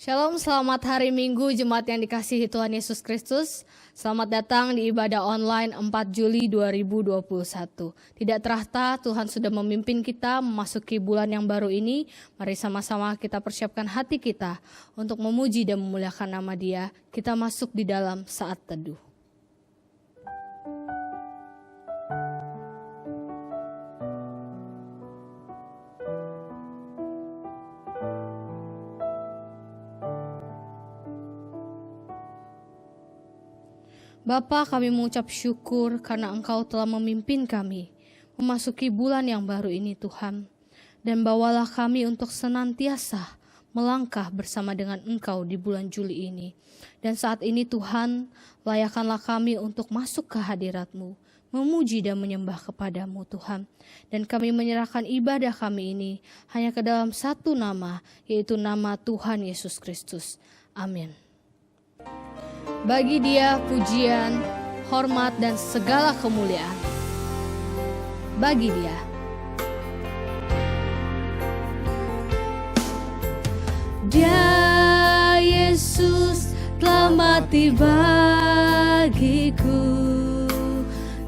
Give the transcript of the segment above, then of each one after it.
Shalom, selamat hari Minggu Jemaat yang dikasihi Tuhan Yesus Kristus. Selamat datang di ibadah online 4 Juli 2021. Tidak terasa Tuhan sudah memimpin kita memasuki bulan yang baru ini. Mari sama-sama kita persiapkan hati kita untuk memuji dan memuliakan nama Dia. Kita masuk di dalam saat teduh. Bapa, kami mengucap syukur karena Engkau telah memimpin kami memasuki bulan yang baru ini Tuhan. Dan bawalah kami untuk senantiasa melangkah bersama dengan Engkau di bulan Juli ini. Dan saat ini Tuhan, layakkanlah kami untuk masuk ke hadirat-Mu, memuji dan menyembah kepada-Mu Tuhan. Dan kami menyerahkan ibadah kami ini hanya ke dalam satu nama, yaitu nama Tuhan Yesus Kristus. Amin. Bagi Dia pujian, hormat, dan segala kemuliaan. Bagi Dia. Dia Yesus telah mati bagiku.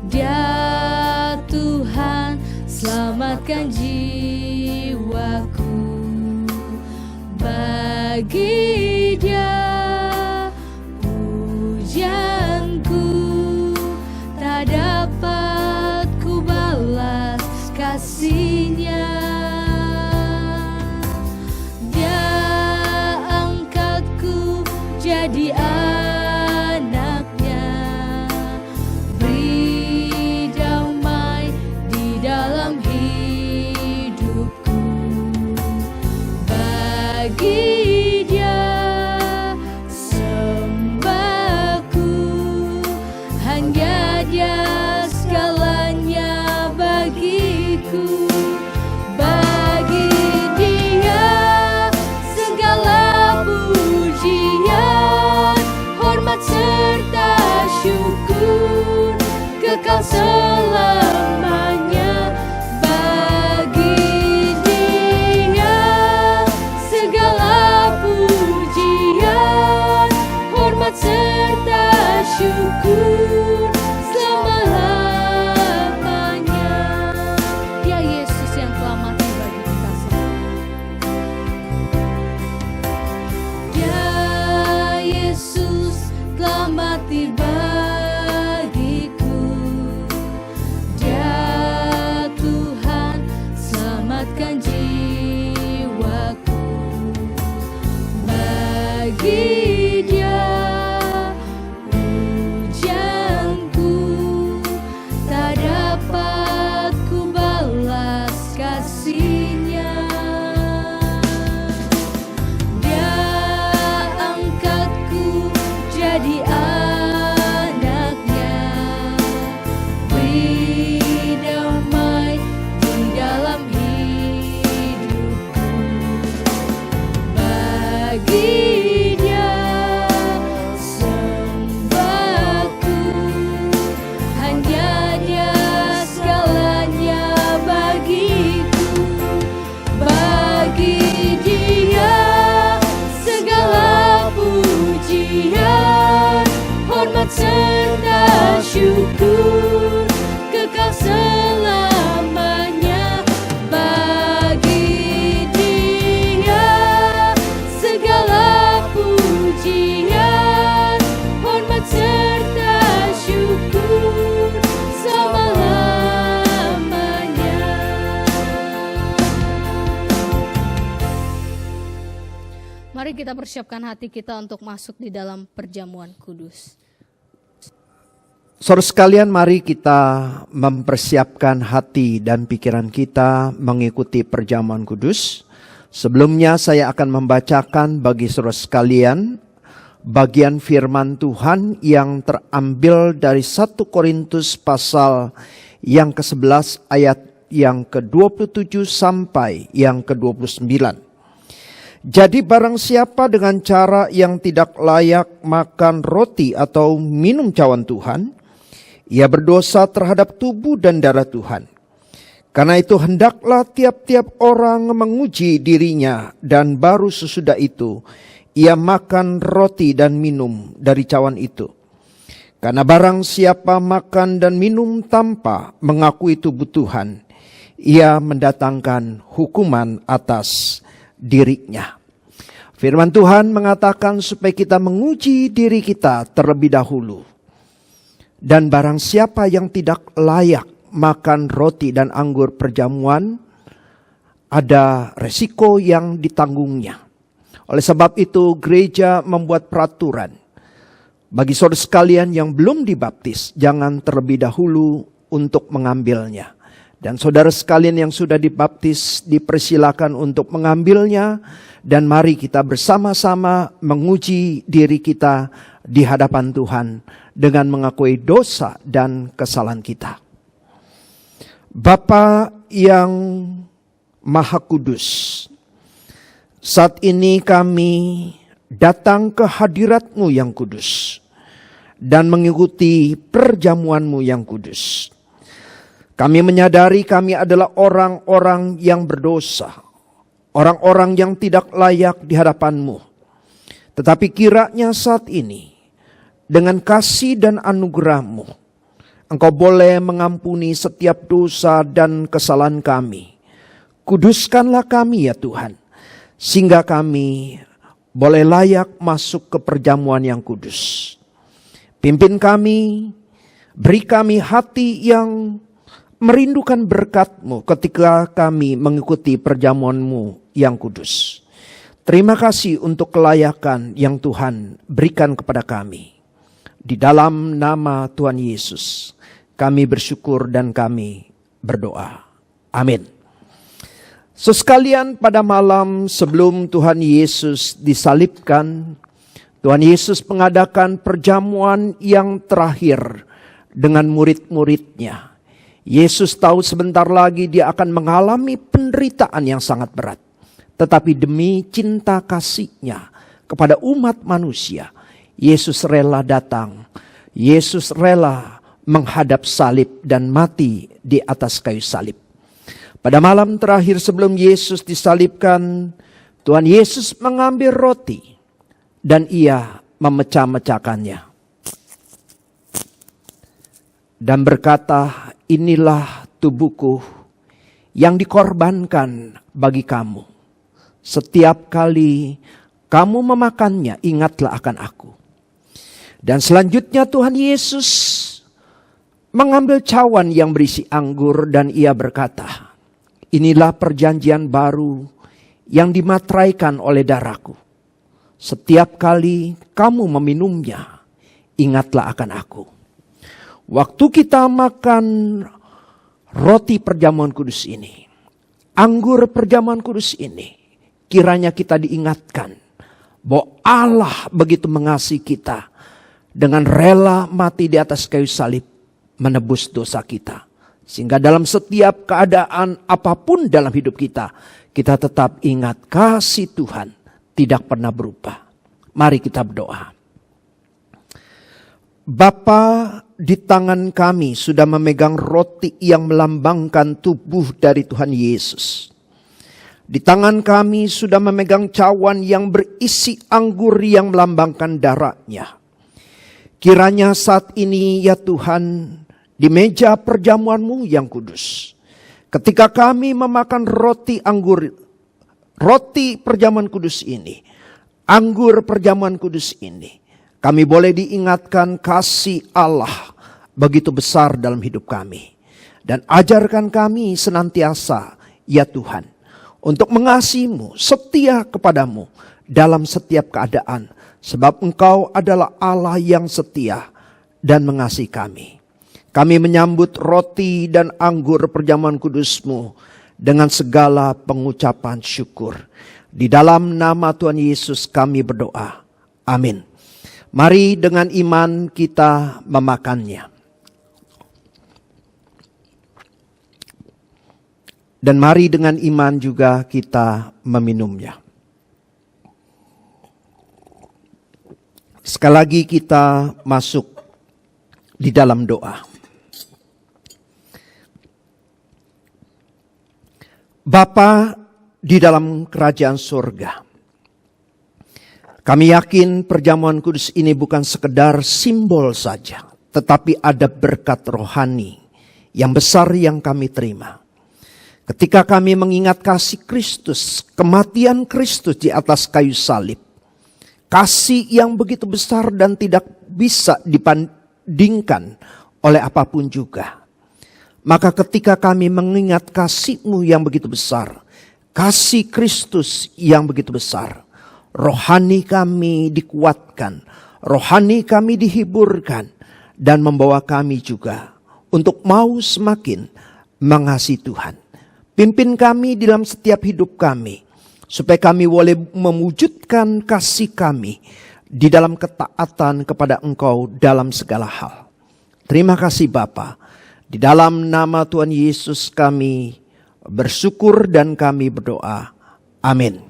Dia Tuhan selamatkan jiwaku. Bagi Dia pujianku tak dapat ku balas kasih-Nya. Dia angkatku jadi anak-Nya, beri damai di dalam hidupku. Bagi serta syukur kekal selamanya. Bagi Dia segala pujian, hormat serta syukur selama-lamanya. Dia Yesus yang telah mati bagi kita semua. Dia Yesus telah mati bagiku. Dia Tuhan selamatkan jiwaku. Bagi Dia pujianku tak dapat ku balas kasih-Nya. Dia angkatku jadi anak-Nya, beri damai di dalam hidupku. Bagi Dia sembahku, hanya Dia segalanya bagiku. Bagi Dia segala pujian, hormat serta syukur kekal selamanya. Bagi Dia segala pujian, hormat serta syukur selama-lamanya. Mari kita persiapkan hati kita untuk masuk di dalam perjamuan kudus. Saudara sekalian, mari kita mempersiapkan hati dan pikiran kita mengikuti perjamuan kudus. Sebelumnya saya akan membacakan bagi saudara sekalian bagian firman Tuhan yang terambil dari 1 Korintus pasal yang ke-11 ayat yang ke-27 sampai yang ke-29. Jadi barang siapa dengan cara yang tidak layak makan roti atau minum cawan Tuhan, ia berdosa terhadap tubuh dan darah Tuhan. Karena itu hendaklah tiap-tiap orang menguji dirinya, dan baru sesudah itu ia makan roti dan minum dari cawan itu. Karena barang siapa makan dan minum tanpa mengakui tubuh Tuhan, ia mendatangkan hukuman atas dirinya. Firman Tuhan mengatakan supaya kita menguji diri kita terlebih dahulu. Dan barang siapa yang tidak layak makan roti dan anggur perjamuan, ada resiko yang ditanggungnya. Oleh sebab itu gereja membuat peraturan. Bagi saudara sekalian yang belum dibaptis, jangan terlebih dahulu untuk mengambilnya. Dan saudara sekalian yang sudah dibaptis, dipersilakan untuk mengambilnya. Dan mari kita bersama-sama menguji diri kita di hadapan Tuhan dengan mengakui dosa dan kesalahan kita. Bapa yang Maha Kudus, saat ini kami datang ke hadirat-Mu yang kudus dan mengikuti perjamuan-Mu yang kudus. Kami menyadari kami adalah orang-orang yang berdosa, orang-orang yang tidak layak di hadapan-Mu. Tetapi kiranya saat ini, dengan kasih dan anugerah-Mu, Engkau boleh mengampuni setiap dosa dan kesalahan kami. Kuduskanlah kami ya Tuhan, sehingga kami boleh layak masuk ke perjamuan yang kudus. Pimpin kami, beri kami hati yang merindukan berkat-Mu ketika kami mengikuti perjamuan-Mu yang kudus. Terima kasih untuk kelayakan yang Tuhan berikan kepada kami. Di dalam nama Tuhan Yesus, kami bersyukur dan kami berdoa. Amin. Sekalian, pada malam sebelum Tuhan Yesus disalibkan, Tuhan Yesus mengadakan perjamuan yang terakhir dengan murid-muridnya. Yesus tahu sebentar lagi dia akan mengalami penderitaan yang sangat berat. Tetapi demi cinta kasih-Nya kepada umat manusia, Yesus rela datang. Yesus rela menghadap salib dan mati di atas kayu salib. Pada malam terakhir sebelum Yesus disalibkan, Tuhan Yesus mengambil roti dan ia memecah-mecahkannya. Dan berkata, inilah tubuhku yang dikorbankan bagi kamu. Setiap kali kamu memakannya, ingatlah akan aku. Dan selanjutnya Tuhan Yesus mengambil cawan yang berisi anggur dan ia berkata, inilah perjanjian baru yang dimateraikan oleh darahku. Setiap kali kamu meminumnya, ingatlah akan aku. Waktu kita makan roti perjamuan kudus ini, anggur perjamuan kudus ini, kiranya kita diingatkan bahwa Allah begitu mengasihi kita dengan rela mati di atas kayu salib menebus dosa kita. Sehingga dalam setiap keadaan apapun dalam hidup kita, kita tetap ingat kasih Tuhan tidak pernah berubah. Mari kita berdoa. Bapa, di tangan kami sudah memegang roti yang melambangkan tubuh dari Tuhan Yesus. Di tangan kami sudah memegang cawan yang berisi anggur yang melambangkan darah-Nya. Kiranya saat ini ya Tuhan, di meja perjamuan-Mu yang kudus, ketika kami memakan roti perjamuan kudus ini, anggur perjamuan kudus ini, kami boleh diingatkan kasih Allah begitu besar dalam hidup kami. Dan ajarkan kami senantiasa, ya Tuhan, untuk mengasihi-Mu, setia kepadamu dalam setiap keadaan. Sebab Engkau adalah Allah yang setia dan mengasihi kami. Kami menyambut roti dan anggur perjamuan kudus-Mu dengan segala pengucapan syukur. Di dalam nama Tuhan Yesus kami berdoa. Amin. Mari dengan iman kita memakannya. Dan mari dengan iman juga kita meminumnya. Sekali lagi kita masuk di dalam doa. Bapa di dalam kerajaan surga, Kami yakin perjamuan kudus ini bukan sekedar simbol saja, tetapi ada berkat rohani yang besar yang kami terima. Ketika kami mengingat kasih Kristus, kematian Kristus di atas kayu salib, kasih yang begitu besar dan tidak bisa dibandingkan oleh apapun juga. Maka ketika kami mengingat kasih-Mu yang begitu besar, kasih Kristus yang begitu besar, rohani kami dikuatkan, rohani kami dihiburkan, dan membawa kami juga untuk mau semakin mengasihi Tuhan. Pimpin kami dalam setiap hidup kami, supaya kami boleh mewujudkan kasih kami di dalam ketaatan kepada Engkau dalam segala hal. Terima kasih Bapa. Di dalam nama Tuhan Yesus kami bersyukur dan kami berdoa. Amin.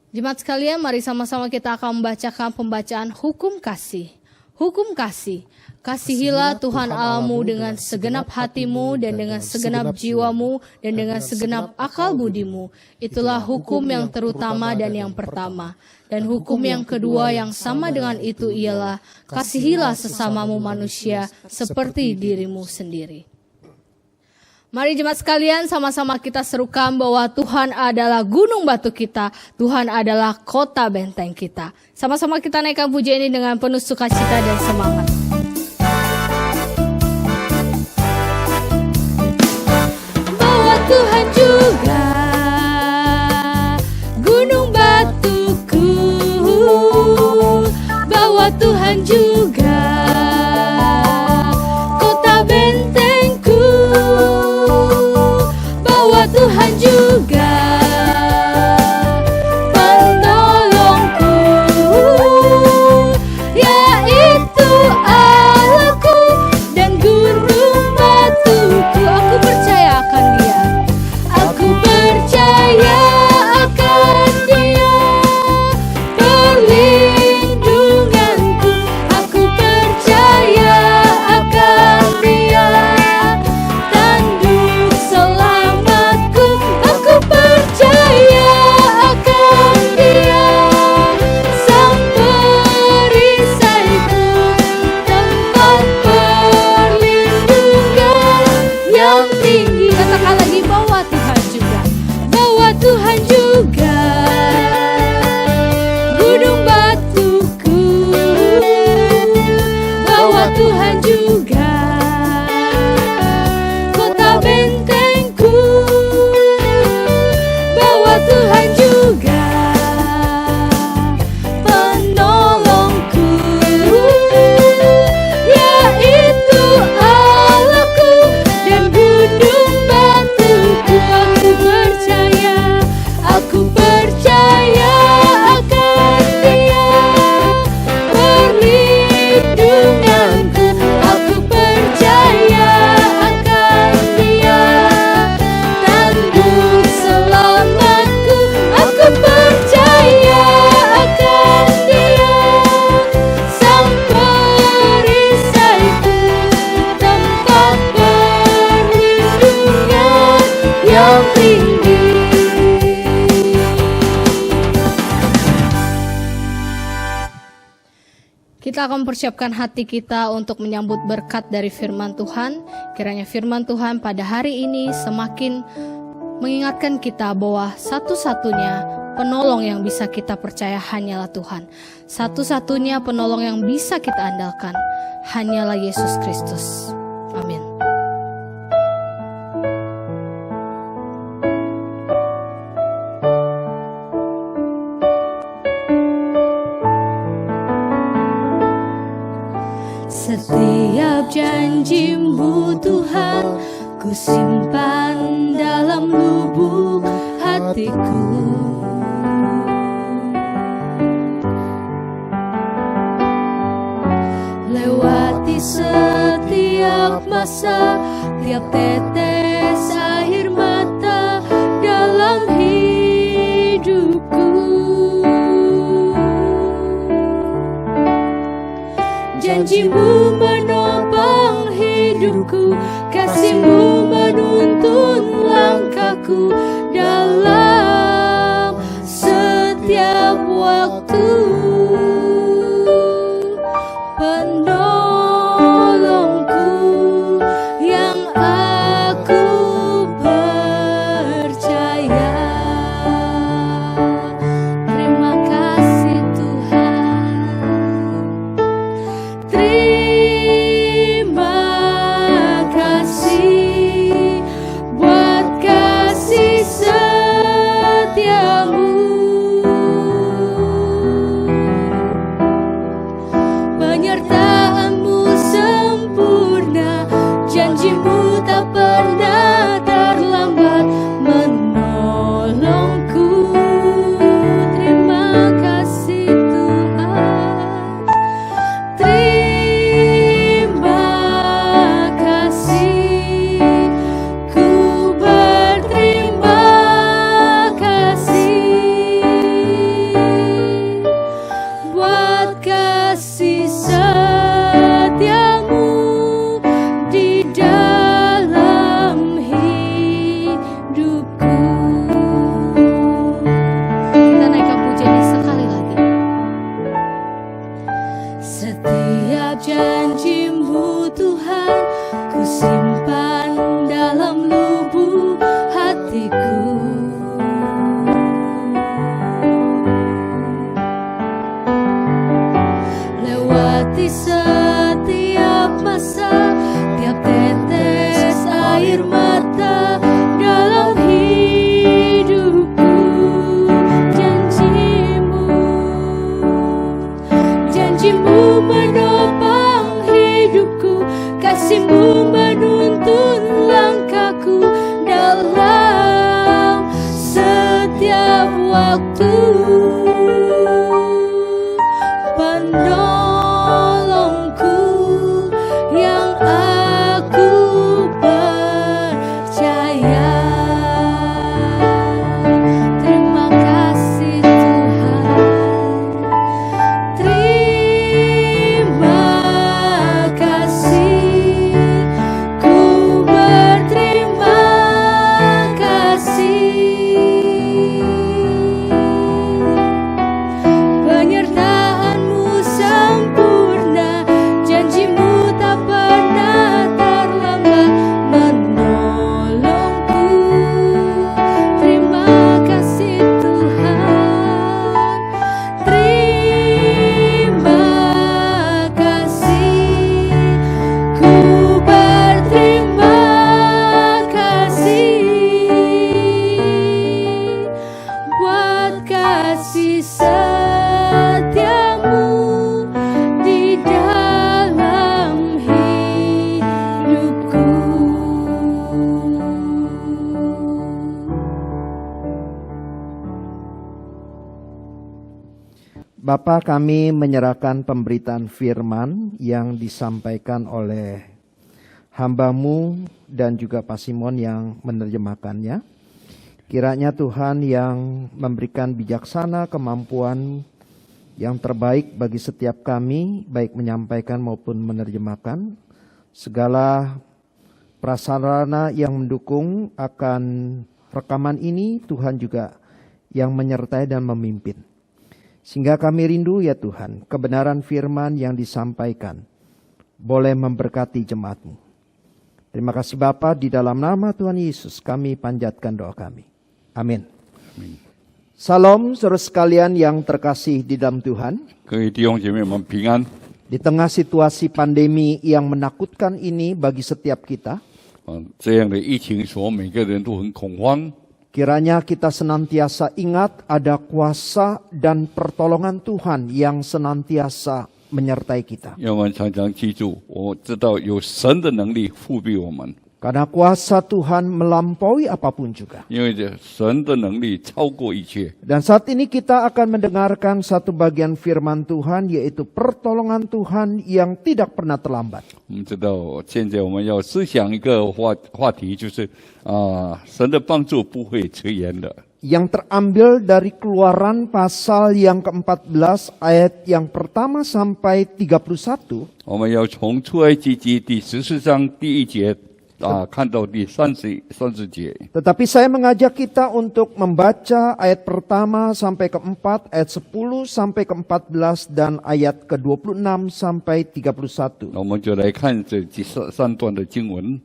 Jemaat sekalian, mari sama-sama kita akan membacakan pembacaan hukum kasih. Hukum kasih. Kasihilah Tuhan Allahmu dengan segenap hatimu dan dengan segenap jiwamu dan dengan segenap akal budimu. Itulah hukum yang terutama dan yang pertama. Dan hukum yang kedua yang sama dengan itu ialah kasihilah sesamamu manusia seperti dirimu sendiri. Mari jemaat sekalian sama-sama kita serukan bahwa Tuhan adalah gunung batu kita, Tuhan adalah kota benteng kita. Sama-sama kita naikkan pujian ini dengan penuh sukacita dan semangat. Bahwa Tuhan juga gunung batuku, bahwa Tuhan juga kota bentengku, bahwa Tuhan juga penolongku, yaitu Allahku dan gunung batuku. Aku percaya akan Dia, aku percaya akan Dia, perlindunganku. Aku percaya akan Dia, tanduk selamatku. Aku percaya akan Dia, sang perisaiku, tempat perlindungan yang tinggi. Katakan lagi, bahwa Tuhan juga, bahwa Tuhan juga gunung batuku, bahwa Tuhan juga kota bentengku, bahwa Tuhan juga penolongku, yaitu Allahku dan gunung batuku. Aku percaya akan Dia, perlindunganku. Aku percaya akan Dia, tanduk selamatku. Aku percaya akan Dia, sang perisaiku, tempat perlindungan yang tinggi. Kita akan mempersiapkan hati kita untuk menyambut berkat dari firman Tuhan. Kiranya firman Tuhan pada hari ini semakin mengingatkan kita bahwa satu-satunya penolong yang bisa kita percaya hanyalah Tuhan. Satu-satunya penolong yang bisa kita andalkan hanyalah Yesus Kristus. Amin. Setiap janji-Mu Tuhan, ku simpan dalam lubuk hatiku. Lewati setiap masa, tiap tetes air mata dalam hidupku. Janji-Mu menopang hidupku, kasih-Mu menuntun langkahku dalam waktu, penolongku yang aku percaya. Terima kasih Tuhan, terima kasih, ku berterima kasih. Penyertaan-Mu sempurna, janji-Mu tak pernah terlambat menolongku. Terima kasih Tuhan, terima kasih, ku berterima kasih buat kasih setiamu di dalam hidupku. Bapa, kami menyerahkan pemberitaan firman yang disampaikan oleh hamba-Mu dan juga Pak Simon yang menerjemahkannya. Kiranya Tuhan yang memberikan bijaksana kemampuan yang terbaik bagi setiap kami, baik menyampaikan maupun menerjemahkan. Segala prasarana yang mendukung akan rekaman ini, Tuhan juga yang menyertai dan memimpin. Sehingga kami rindu ya Tuhan, kebenaran firman yang disampaikan boleh memberkati jemaat-Mu. Terima kasih Bapa, di dalam nama Tuhan Yesus kami panjatkan doa kami. Amin. Salam saudara sekalian yang terkasih di dalam Tuhan. 各位弟兄姐妹们平安。 Di tengah situasi pandemi yang menakutkan ini bagi setiap kita, 这样的疫情所每个人都很恐慌。 kiranya kita senantiasa ingat ada kuasa dan pertolongan Tuhan yang senantiasa menyertai kita. 要我们常常记住，我知道有神的能力复庇我们， Karena kuasa Tuhan melampaui apapun juga. 因为这神的能力超过一切。 Dan saat ini kita akan mendengarkan satu bagian firman Tuhan, yaitu pertolongan Tuhan yang tidak pernah terlambat. 我们知道，现在我们要思想一个话题，就是神的帮助不会迟延的。 Yang terambil dari Keluaran pasal yang ke-14 ayat yang pertama sampai 31. 我们要从出埃及记第14章第1节看到第30节。 Tetapi saya mengajak kita untuk membaca ayat pertama sampai ke-4, ayat 10 sampai ke-14, dan ayat ke-26 sampai 31. 那我们就来看这三段的经文。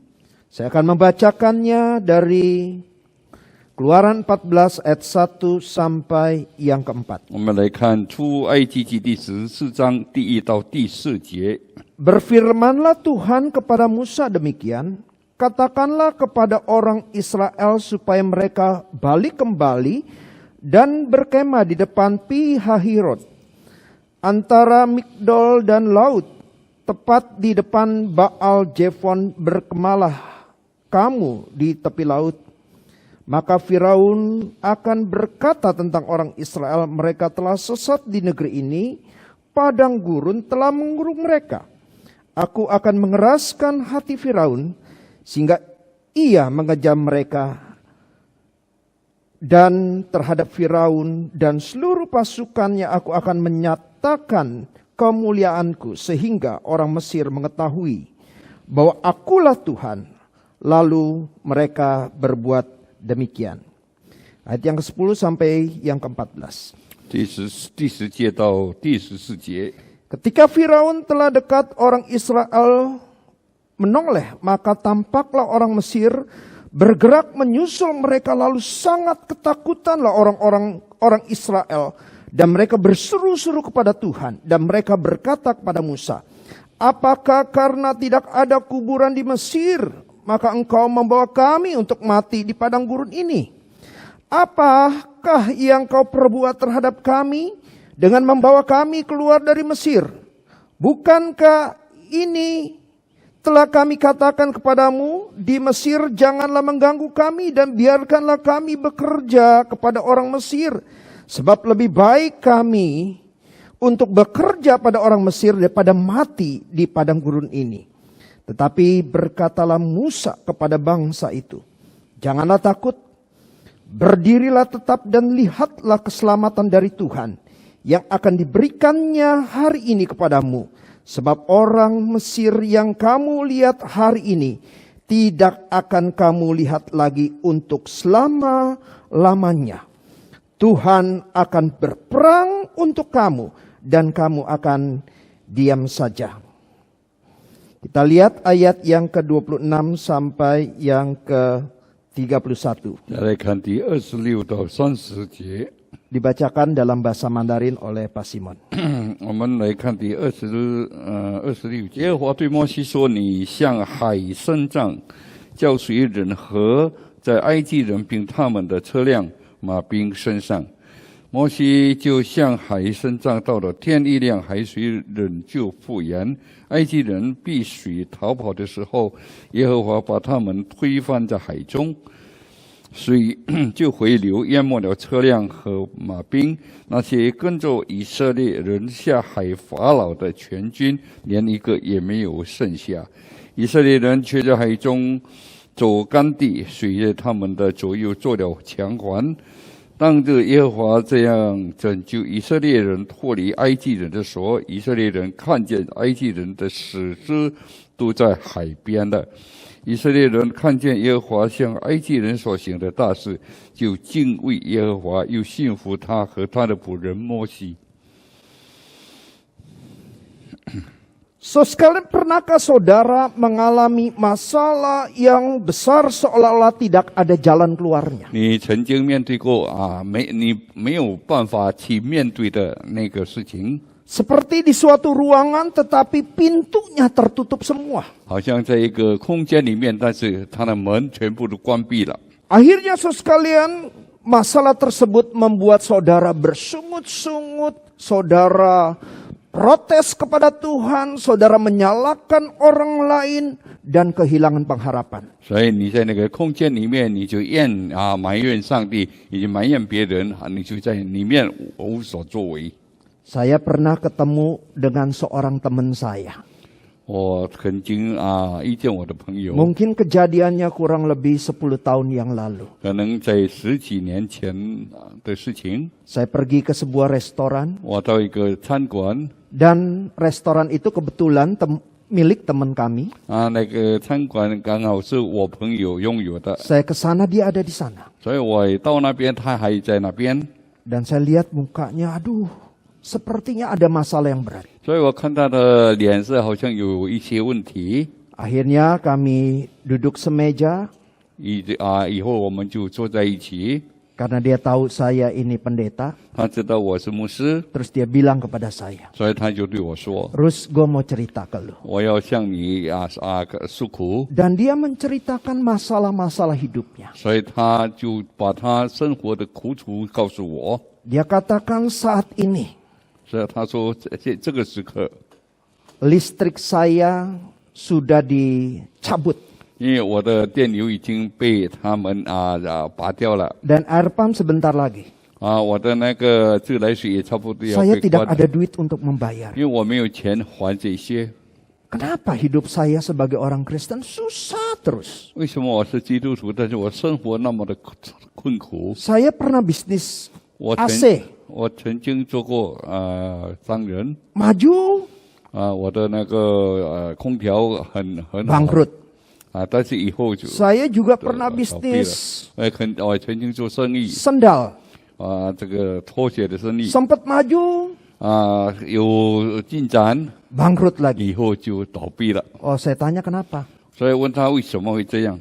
Saya akan membacakannya dari Keluaran 14 ayat 1 sampai yang ke-4. 我们来看出埃及记第14章第1到第4节。 Berfirmanlah Tuhan kepada Musa demikian, katakanlah kepada orang Israel supaya mereka balik kembali dan berkemah di depan Pi Hahirot, antara Migdol dan laut, tepat di depan Baal Jefon berkemalah kamu di tepi laut. Maka Firaun akan berkata tentang orang Israel, mereka telah sesat di negeri ini, padang gurun telah mengurung mereka. Aku akan mengeraskan hati Firaun, sehingga ia mengejam mereka. Dan terhadap Firaun dan seluruh pasukannya aku akan menyatakan kemuliaanku, sehingga orang Mesir mengetahui bahwa akulah Tuhan. Lalu mereka berbuat demikian. Ayat yang ke-10 sampai yang ke-14. 第10节到第14节。 Ketika Firaun telah dekat, orang Israel menoleh, maka tampaklah orang Mesir bergerak menyusul mereka, lalu sangat ketakutanlah orang Israel, dan mereka berseru-seru kepada Tuhan, dan mereka berkata kepada Musa, apakah karena tidak ada kuburan di Mesir, maka engkau membawa kami untuk mati di padang gurun ini? Apakah yang kau perbuat terhadap kami dengan membawa kami keluar dari Mesir? Bukankah ini telah kami katakan kepadamu, di Mesir janganlah mengganggu kami dan biarkanlah kami bekerja kepada orang Mesir, Sebab lebih baik kami untuk bekerja pada orang Mesir daripada mati di padang gurun ini. Tetapi berkatalah Musa kepada bangsa itu, janganlah takut, berdirilah tetap dan lihatlah keselamatan dari Tuhan yang akan diberikannya hari ini kepadamu. Sebab orang Mesir yang kamu lihat hari ini tidak akan kamu lihat lagi untuk selama-lamanya. Tuhan akan berperang untuk kamu dan kamu akan diam saja. Kita lihat ayat yang ke-26 sampai yang ke-31. 再来看第26到30节。 Dibacakan dalam bahasa Mandarin oleh Pak Simon. 我们来看第26节。耶和华对摩西说：“你向海伸杖，叫水忍和在埃及人并他们的车辆、马兵身上。”摩西就向海伸杖，到了天一亮，海水忍就复原。埃及人避水逃跑的时候，耶和华把他们推翻在海中。 水就回流，淹没了车辆和马兵。那些跟着以色列人下海法老的全军，连一个也没有剩下。以色列人却在海中走干地，水在他们的左右做了墙环。当着耶和华这样拯救以色列人脱离埃及人的手，以色列人看见埃及人的死尸都在海边了。 以色列人看见耶和华向埃及人所行的大事，就敬畏耶和华，又信服他和他的仆人摩西。 Sekalian, pernahkah saudara mengalami masalah yang besar seolah-olah tidak ada jalan keluarnya? 你曾经面对过你没有办法去面对的那个事情， Seperti di suatu ruangan tetapi pintunya tertutup semua. 好像在一个空间里面，但是它的门全部都关闭了。 Akhirnya sekalian, masalah tersebut membuat saudara bersungut-sungut, saudara protes kepada Tuhan, saudara menyalahkan orang lain dan kehilangan pengharapan. 所以你在那个空间里面，你就埋怨上帝，以及埋怨别人，你就在里面无所作为。 Saya pernah ketemu dengan seorang teman saya. 我曾经遇见我的朋友， Mungkin kejadiannya kurang lebih 10 tahun yang lalu. 可能在10几年前的事情。 Saya pergi ke sebuah restoran 我到一个餐馆， dan restoran itu kebetulan milik teman kami. 那个餐馆刚好是我朋友拥有的， Saya ke sana, dia ada di sana. 所以我到那边，他还在那边， Dan saya lihat mukanya, aduh, sepertinya ada masalah yang berat. 所以我看他的脸色好像有一些问题。 Akhirnya kami duduk semeja 以后我们就坐在一起， karena dia tahu saya ini pendeta. 他知道我是牧师， Terus dia bilang kepada saya, 所以他就对我说 Rus, gue mau cerita ke lu. 我要向你诉苦， Dan dia menceritakan masalah-masalah hidupnya. 所以他就把他生活的苦楚告诉我。 Dia katakan saat ini 所以他说这个时刻， listrik saya sudah dicabut 因为我的电流已经被他们拔掉了。 dan air pump sebentar lagi. 我的那个自来水也差不多要 Saya 被 tidak 关 ada 了， duit untuk membayar. 因为我没有钱还这些。 Kenapa hidup saya sebagai orang Kristen susah terus? 为什么我是基督徒，但是我生活那么的困苦？ Saya pernah bisnis 我 AC, 曾经做过商人， maju, 我的那个空调很好 bangkrut. 但是以后就 Saya juga pernah 倒闭了。 bisnis 我曾经做生意， sendal, 这个拖鞋的生意， sempat maju, 有进展， bangkrut lagi. 以后就倒闭了。 Oh, saya tanya kenapa? 所以问他为什么会这样，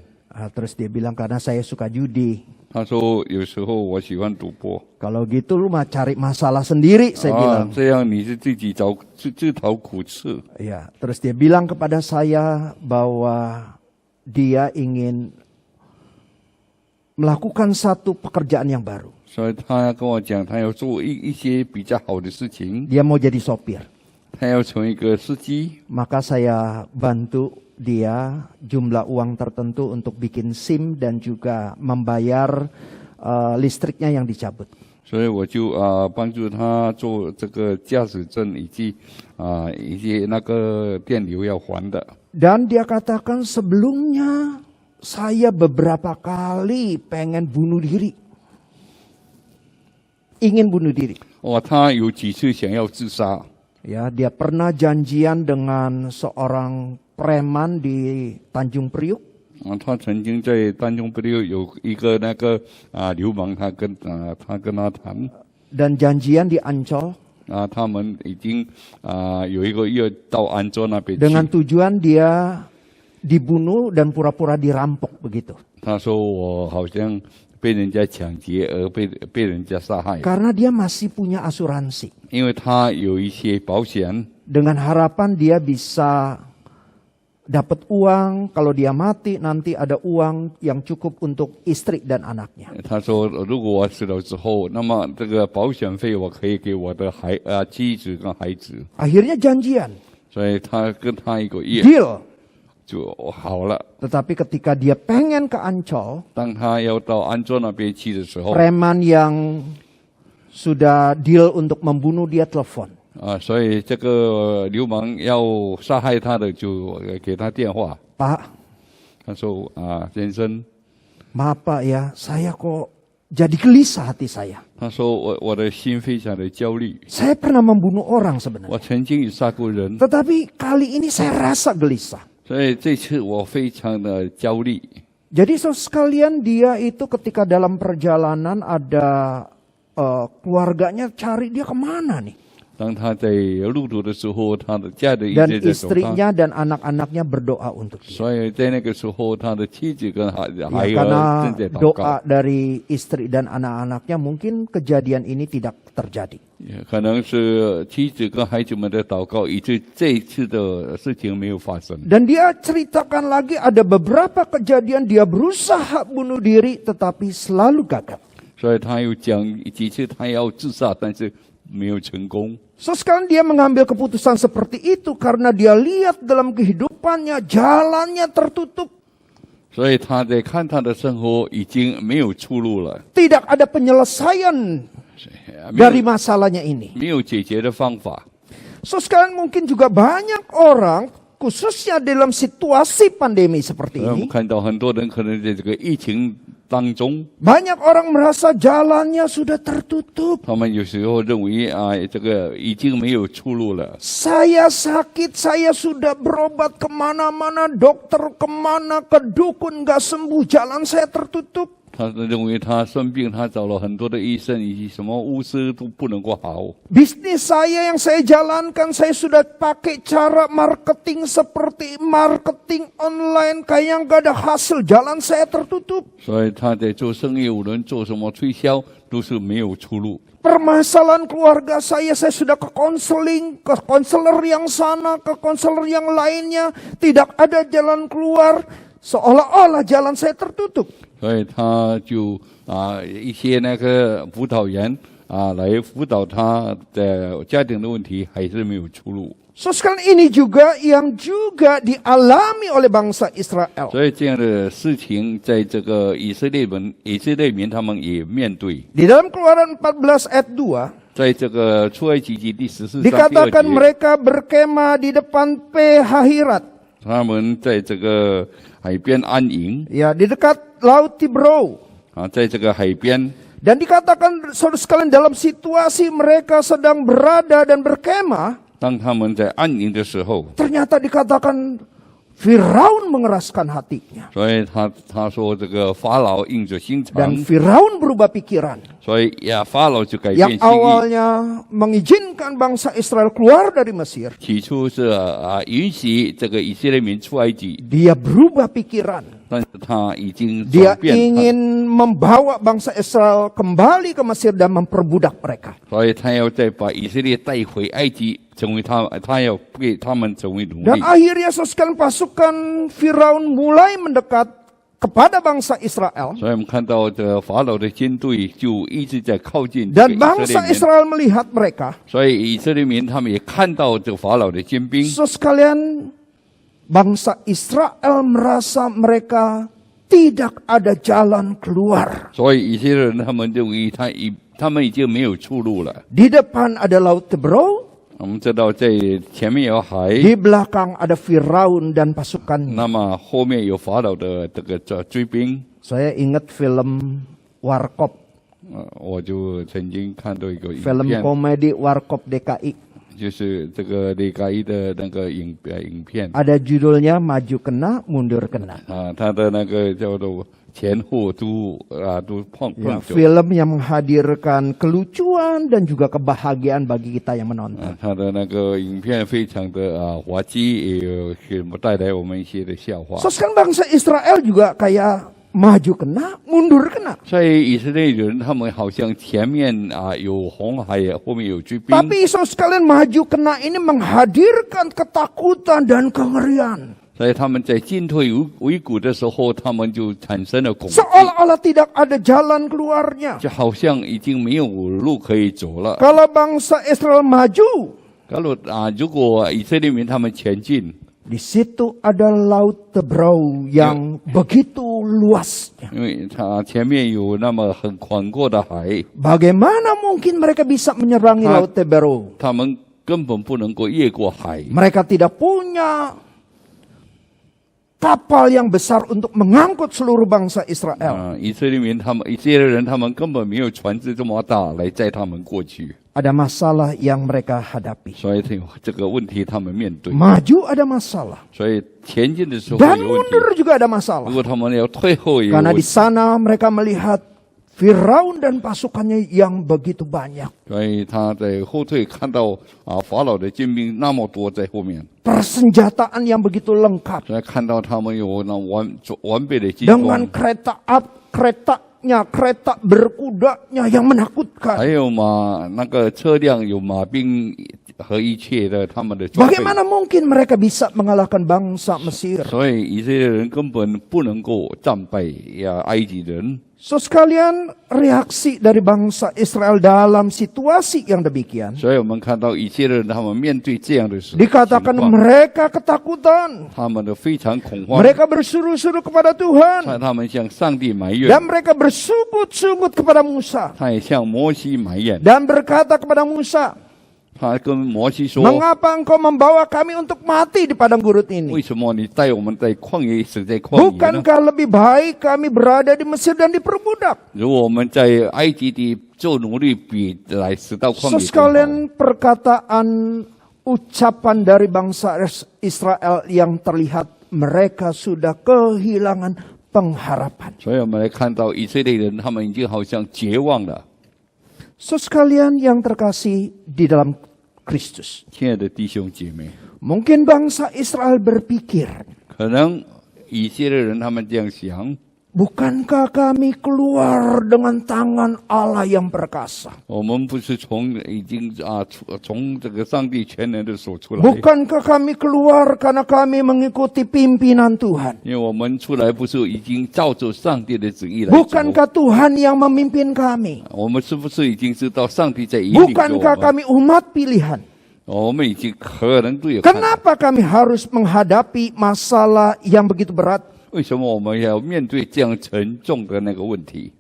Terus dia bilang karena saya suka judi. 他说有时候我喜欢赌博。 Kalau gitu lu mah cari masalah sendiri, saya bilang. 这样你是自己自讨苦吃。 Ya, terus dia bilang kepada saya bahwa dia ingin melakukan satu pekerjaan yang baru. 所以他跟我讲，他要做一些比较好的事情， Dia mau jadi sopir. 他要成为一个司机。 Maka saya bantu dia jumlah uang tertentu untuk bikin SIM dan juga membayar listriknya yang dicabut. 所以我就帮助他做这个驾驶证以及那个电流要还的。 Dan dia katakan sebelumnya saya beberapa kali pengen bunuh diri. Ingin bunuh diri. 他有几次想要自杀。 Ya, dia pernah janjian dengan seorang preman di Tanjung Priuk. 他曾经在丹中不六有一个那个流氓，他跟他谈。 Dan janjian di Ancol. 他们已经有一个月到安州那边去。 Dengan tujuan dia dibunuh dan pura-pura dirampok begitu. 他说我好像被人家抢劫而被人家杀害。 Karena dia masih punya asuransi. 因为他有一些保险。 Dengan harapan dia bisa dapat uang, kalau dia mati nanti ada uang yang cukup untuk istri dan anaknya. 他说如果我死了之后，那么这个保险费我可以给我的妻子跟孩子。 Akhirnya janjian. 所以他跟他一个月 Deal. 就好了。 Tetapi ketika dia pengen ke Ancol, 当他要到安州那边去的时候， preman yang sudah deal untuk membunuh dia telepon. 所以这个流氓要杀害他的就给他电话。 Pak, 他说先生， maaf Pak ya, saya kok jadi gelisah hati saya. 他说我的心非常的焦虑， Saya pernah membunuh orang sebenarnya. 我曾经也杀过人， Tetapi kali ini saya rasa gelisah. 所以这次我非常的焦虑。 Jadi saudara sekalian, dia itu ketika dalam perjalanan ada keluarganya cari dia kemana nih. 当他在路途的时候，他的家人一 Dan 直在找他， istrinya dan anak-anaknya berdoa untuk dia. 所以在那个时候，他的妻子跟孩 Ya, 儿 karena 正在祷 doa 告。 dari istri dan anak-anaknya mungkin kejadian ini tidak terjadi. 可能是妻子跟孩子们的祷告，以致这一次的事情没有发生。 Dan dia ceritakan lagi ada beberapa kejadian dia berusaha bunuh diri tetapi selalu gagal. 所以他又讲几次他要自杀，但是没有成功。 So sekarang dia mengambil keputusan seperti itu karena dia lihat dalam kehidupannya jalannya tertutup. 所以他在看他的生活已经没有出路了， Tidak ada penyelesaian dari masalahnya ini. 没有解决的方法。 So sekarang mungkin juga banyak orang khususnya dalam situasi pandemi seperti 我们 ini. 看到很多人可能在这个疫情当中， Banyak orang merasa jalannya sudah tertutup. 他们有时候认为这个已经没有出路了。 Saya sakit, saya sudah berobat kemana-mana, dokter kemana, ke dukun gak sembuh, jalan saya tertutup. 他认为他生病，他找了很多的医生以及什么巫师都不能够好。 Bisnis saya yang saya jalankan, saya sudah pakai cara marketing seperti marketing online, kayak gak ada hasil, jalan saya tertutup. 所以他在做生意，无论做什么推销，都是没有出路。 Permasalahan keluarga saya sudah ke konseling, ke konselor yang sana, ke konselor yang lainnya, tidak ada jalan keluar, seolah-olah jalan saya tertutup. 所以他就一些那个辅导员来辅导他的家庭的问题，还是没有出路。 So sekarang ini juga yang juga dialami oleh bangsa Israel. 所以这样的事情，在这个以色列民他们也面对。 Di dalam Keluaran 14 ayat 2, 在这个出埃及记第14章第2 dikatakan 节， mereka berkemah di depan Pehahirat, 他们在这个海边安营 ya di dekat Laut Tibrau. 在这个海边。 Dan dikatakan saudara sekalian dalam situasi mereka sedang berada dan berkemah, 当他们在安营的时候， ternyata dikatakan Firaun mengeraskan hatinya. 所以他说这个法老硬着心肠， Dan Firaun berubah pikiran. 所以法老就改变 Yang 心意。 awalnya mengizinkan bangsa Israel keluar dari Mesir, 起初是允许这个以色列民出埃及， dia berubah pikiran. 但是他已经 Dia 转变， ingin membawa bangsa Israel kembali ke Mesir dan memperbudak mereka. 所以他要再把以色列带回埃及，成为他要给他们成为奴 Dan 隶。 akhirnya sekalian pasukan Firaun mulai mendekat kepada bangsa Israel. 所以我们看到这法老的军队就一直在靠近这个 Dan 以色 bangsa 列民， Israel melihat mereka. 所以以色列民他们也看到这个法老的军兵， So sekalian, bangsa Israel merasa mereka tidak ada jalan keluar. 所以以色列人他们认为他们已经没有出路了。 Di depan ada Laut Tebrau, 我们知道在前面有海， di belakang ada Firaun dan pasukannya. 那么后面有法老的这个追兵。 Saya ingat film Warkop, 我就曾经看到一个影 film 片， komedi Warkop DKI. 就是这个李嘎一的那个影片 Ada judulnya Maju Kena, Mundur Kena. 啊，他的那个叫做前后都碰 Ya, 撞。 film yang menghadirkan kelucuan dan juga kebahagiaan bagi kita yang menonton. 他的那个影片非常的滑稽，也有给我们带来我们一些的笑话。 So sekarang bangsa Israel juga kayak maju kena, mundur kena. 在以色列人，他们好像前面有红海，后面有追兵。 Tapi Yesus sekalian maju kena ini menghadirkan ketakutan dan kengerian. 所以他们在进退维谷的时候，他们就产生了恐惧， Seolah-olah tidak ada jalan keluarnya. 就好像已经没有路可以走了。 Kalau bangsa Israel maju, 如果以色列民他们前进， di situ ada Laut Tebrau yang begitu luasnya. 因为它前面有那么很宽阔的海， Bagaimana mungkin mereka bisa menyerangi Laut Tebrau? 他们根本不能够越过海。 Mereka tidak punya kapal yang besar untuk mengangkut seluruh bangsa Israel. 以色列人他们根本没有船只这么大来载他们过去， Ada masalah yang mereka hadapi. 所以这个问题他们面对。 Maju ada masalah. 所以前进的时候 Dan 有问题， mundur juga ada 如 masalah. 果他们要退后也有 Karena 问 di 题。 sana mereka melihat Firaun dan pasukannya yang begitu banyak. 所以他在后退看到法老的精兵那么多在后面， Persenjataan yang begitu lengkap. 所以看到他们有那完备的军 Dengan 装， kereta berkudanya yang menakutkan. 还有那个车辆有马兵和一切的他们的装备。 Bagaimana mungkin mereka bisa mengalahkan bangsa Mesir? 所以以色列人根本不能够战败埃及人。 So sekalian reaksi dari bangsa Israel dalam situasi yang demikian. 所以我们看到以色列人他们面对这样的情 Dikatakan 况， mereka ketakutan. 他们的非常恐慌， Mereka berseru-seru kepada Tuhan. 他们向上帝埋怨， Dan mereka bersungut-sungut kepada Musa. 他也向摩西埋怨， Dan berkata kepada Musa, 他跟摩西说： mengapa engkau membawa kami untuk mati di padang gurun 为 ini? 什么你带我们在旷野死在旷野呢？ Bukankah lebih baik kami berada di Mesir dan diperbudak? 如果我们在埃及地做奴隶，比来死到旷 So 野更好。 sekalian perkataan ucapan dari bangsa Israel yang terlihat mereka sudah kehilangan pengharapan. 所以我们来看到以色列人，他们已经好像绝望了。 So sekalian yang terkasih di dalam Kristus. 亲爱的弟兄姐妹， Mungkin bangsa Israel berpikir, 可能以色列人他们这样想： bukankah kami keluar dengan tangan Allah yang perkasa? 我们不是已经从这个上帝全能的手出来， Bukankah kami keluar karena kami mengikuti pimpinan Tuhan? 因为我们出来不是已经照着上帝的旨意来走？ Bukankah Tuhan yang memimpin kami? 我们是不是已经知道上帝在引领着我 Bukankah 们？ kami umat pilihan? 我们已经可能都有看到。 Kenapa kami harus menghadapi masalah yang begitu berat? 为什么我们要面对这样沉重的那个问题？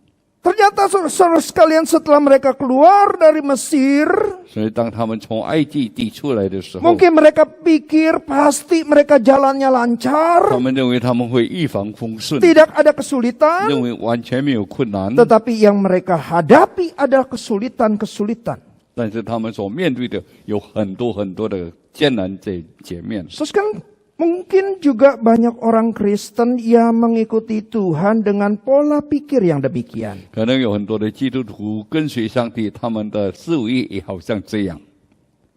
Ternyata saudara sekalian setelah mereka keluar dari Mesir, 所以当他们从埃及地出来的时候， mungkin mereka pikir pasti mereka jalannya 他 lancar, 们认为他们会一帆风顺， tidak ada kesulitan, 认为完全没有困难。 tetapi yang mereka hadapi adalah kesulitan-kesulitan. 但是他们所面对的有很多很多的艰难在前面。 So sekarang mungkin juga banyak orang Kristen yang mengikuti Tuhan dengan pola pikir yang demikian. 可能有很多的基督徒跟随上帝，他们的思维也好像这样。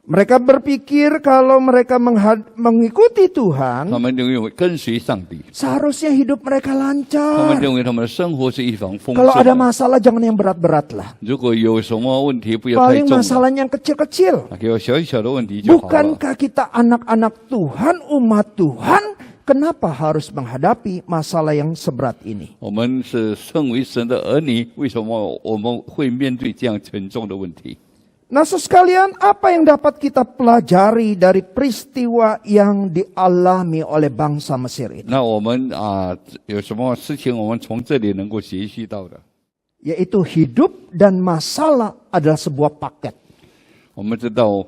Mereka berpikir kalau mereka mengikuti 他 Tuhan, 们认为跟随上帝， seharusnya hidup mereka 他们 lancar. 认为他们的生活是一帆风 Kalau 顺 ada 的。 masalah jangan yang berat-berat lah. 如果有什么问题，不要太 Paling 重了， masalahnya yang kecil-kecil. 有小小的问题就好了。 Bukankah kita anak-anak Tuhan, umat Tuhan, kenapa harus menghadapi masalah yang seberat ini? 我们是身为神的儿女，为什么我们会面对这样沉重的问题？ Nah, sekalian, apa yang dapat kita pelajari dari peristiwa yang dialami oleh bangsa Mesir ini? 那我们有什么事情我们从这里能够学习到的？ yaitu hidup dan masalah adalah sebuah paket. 我们知道，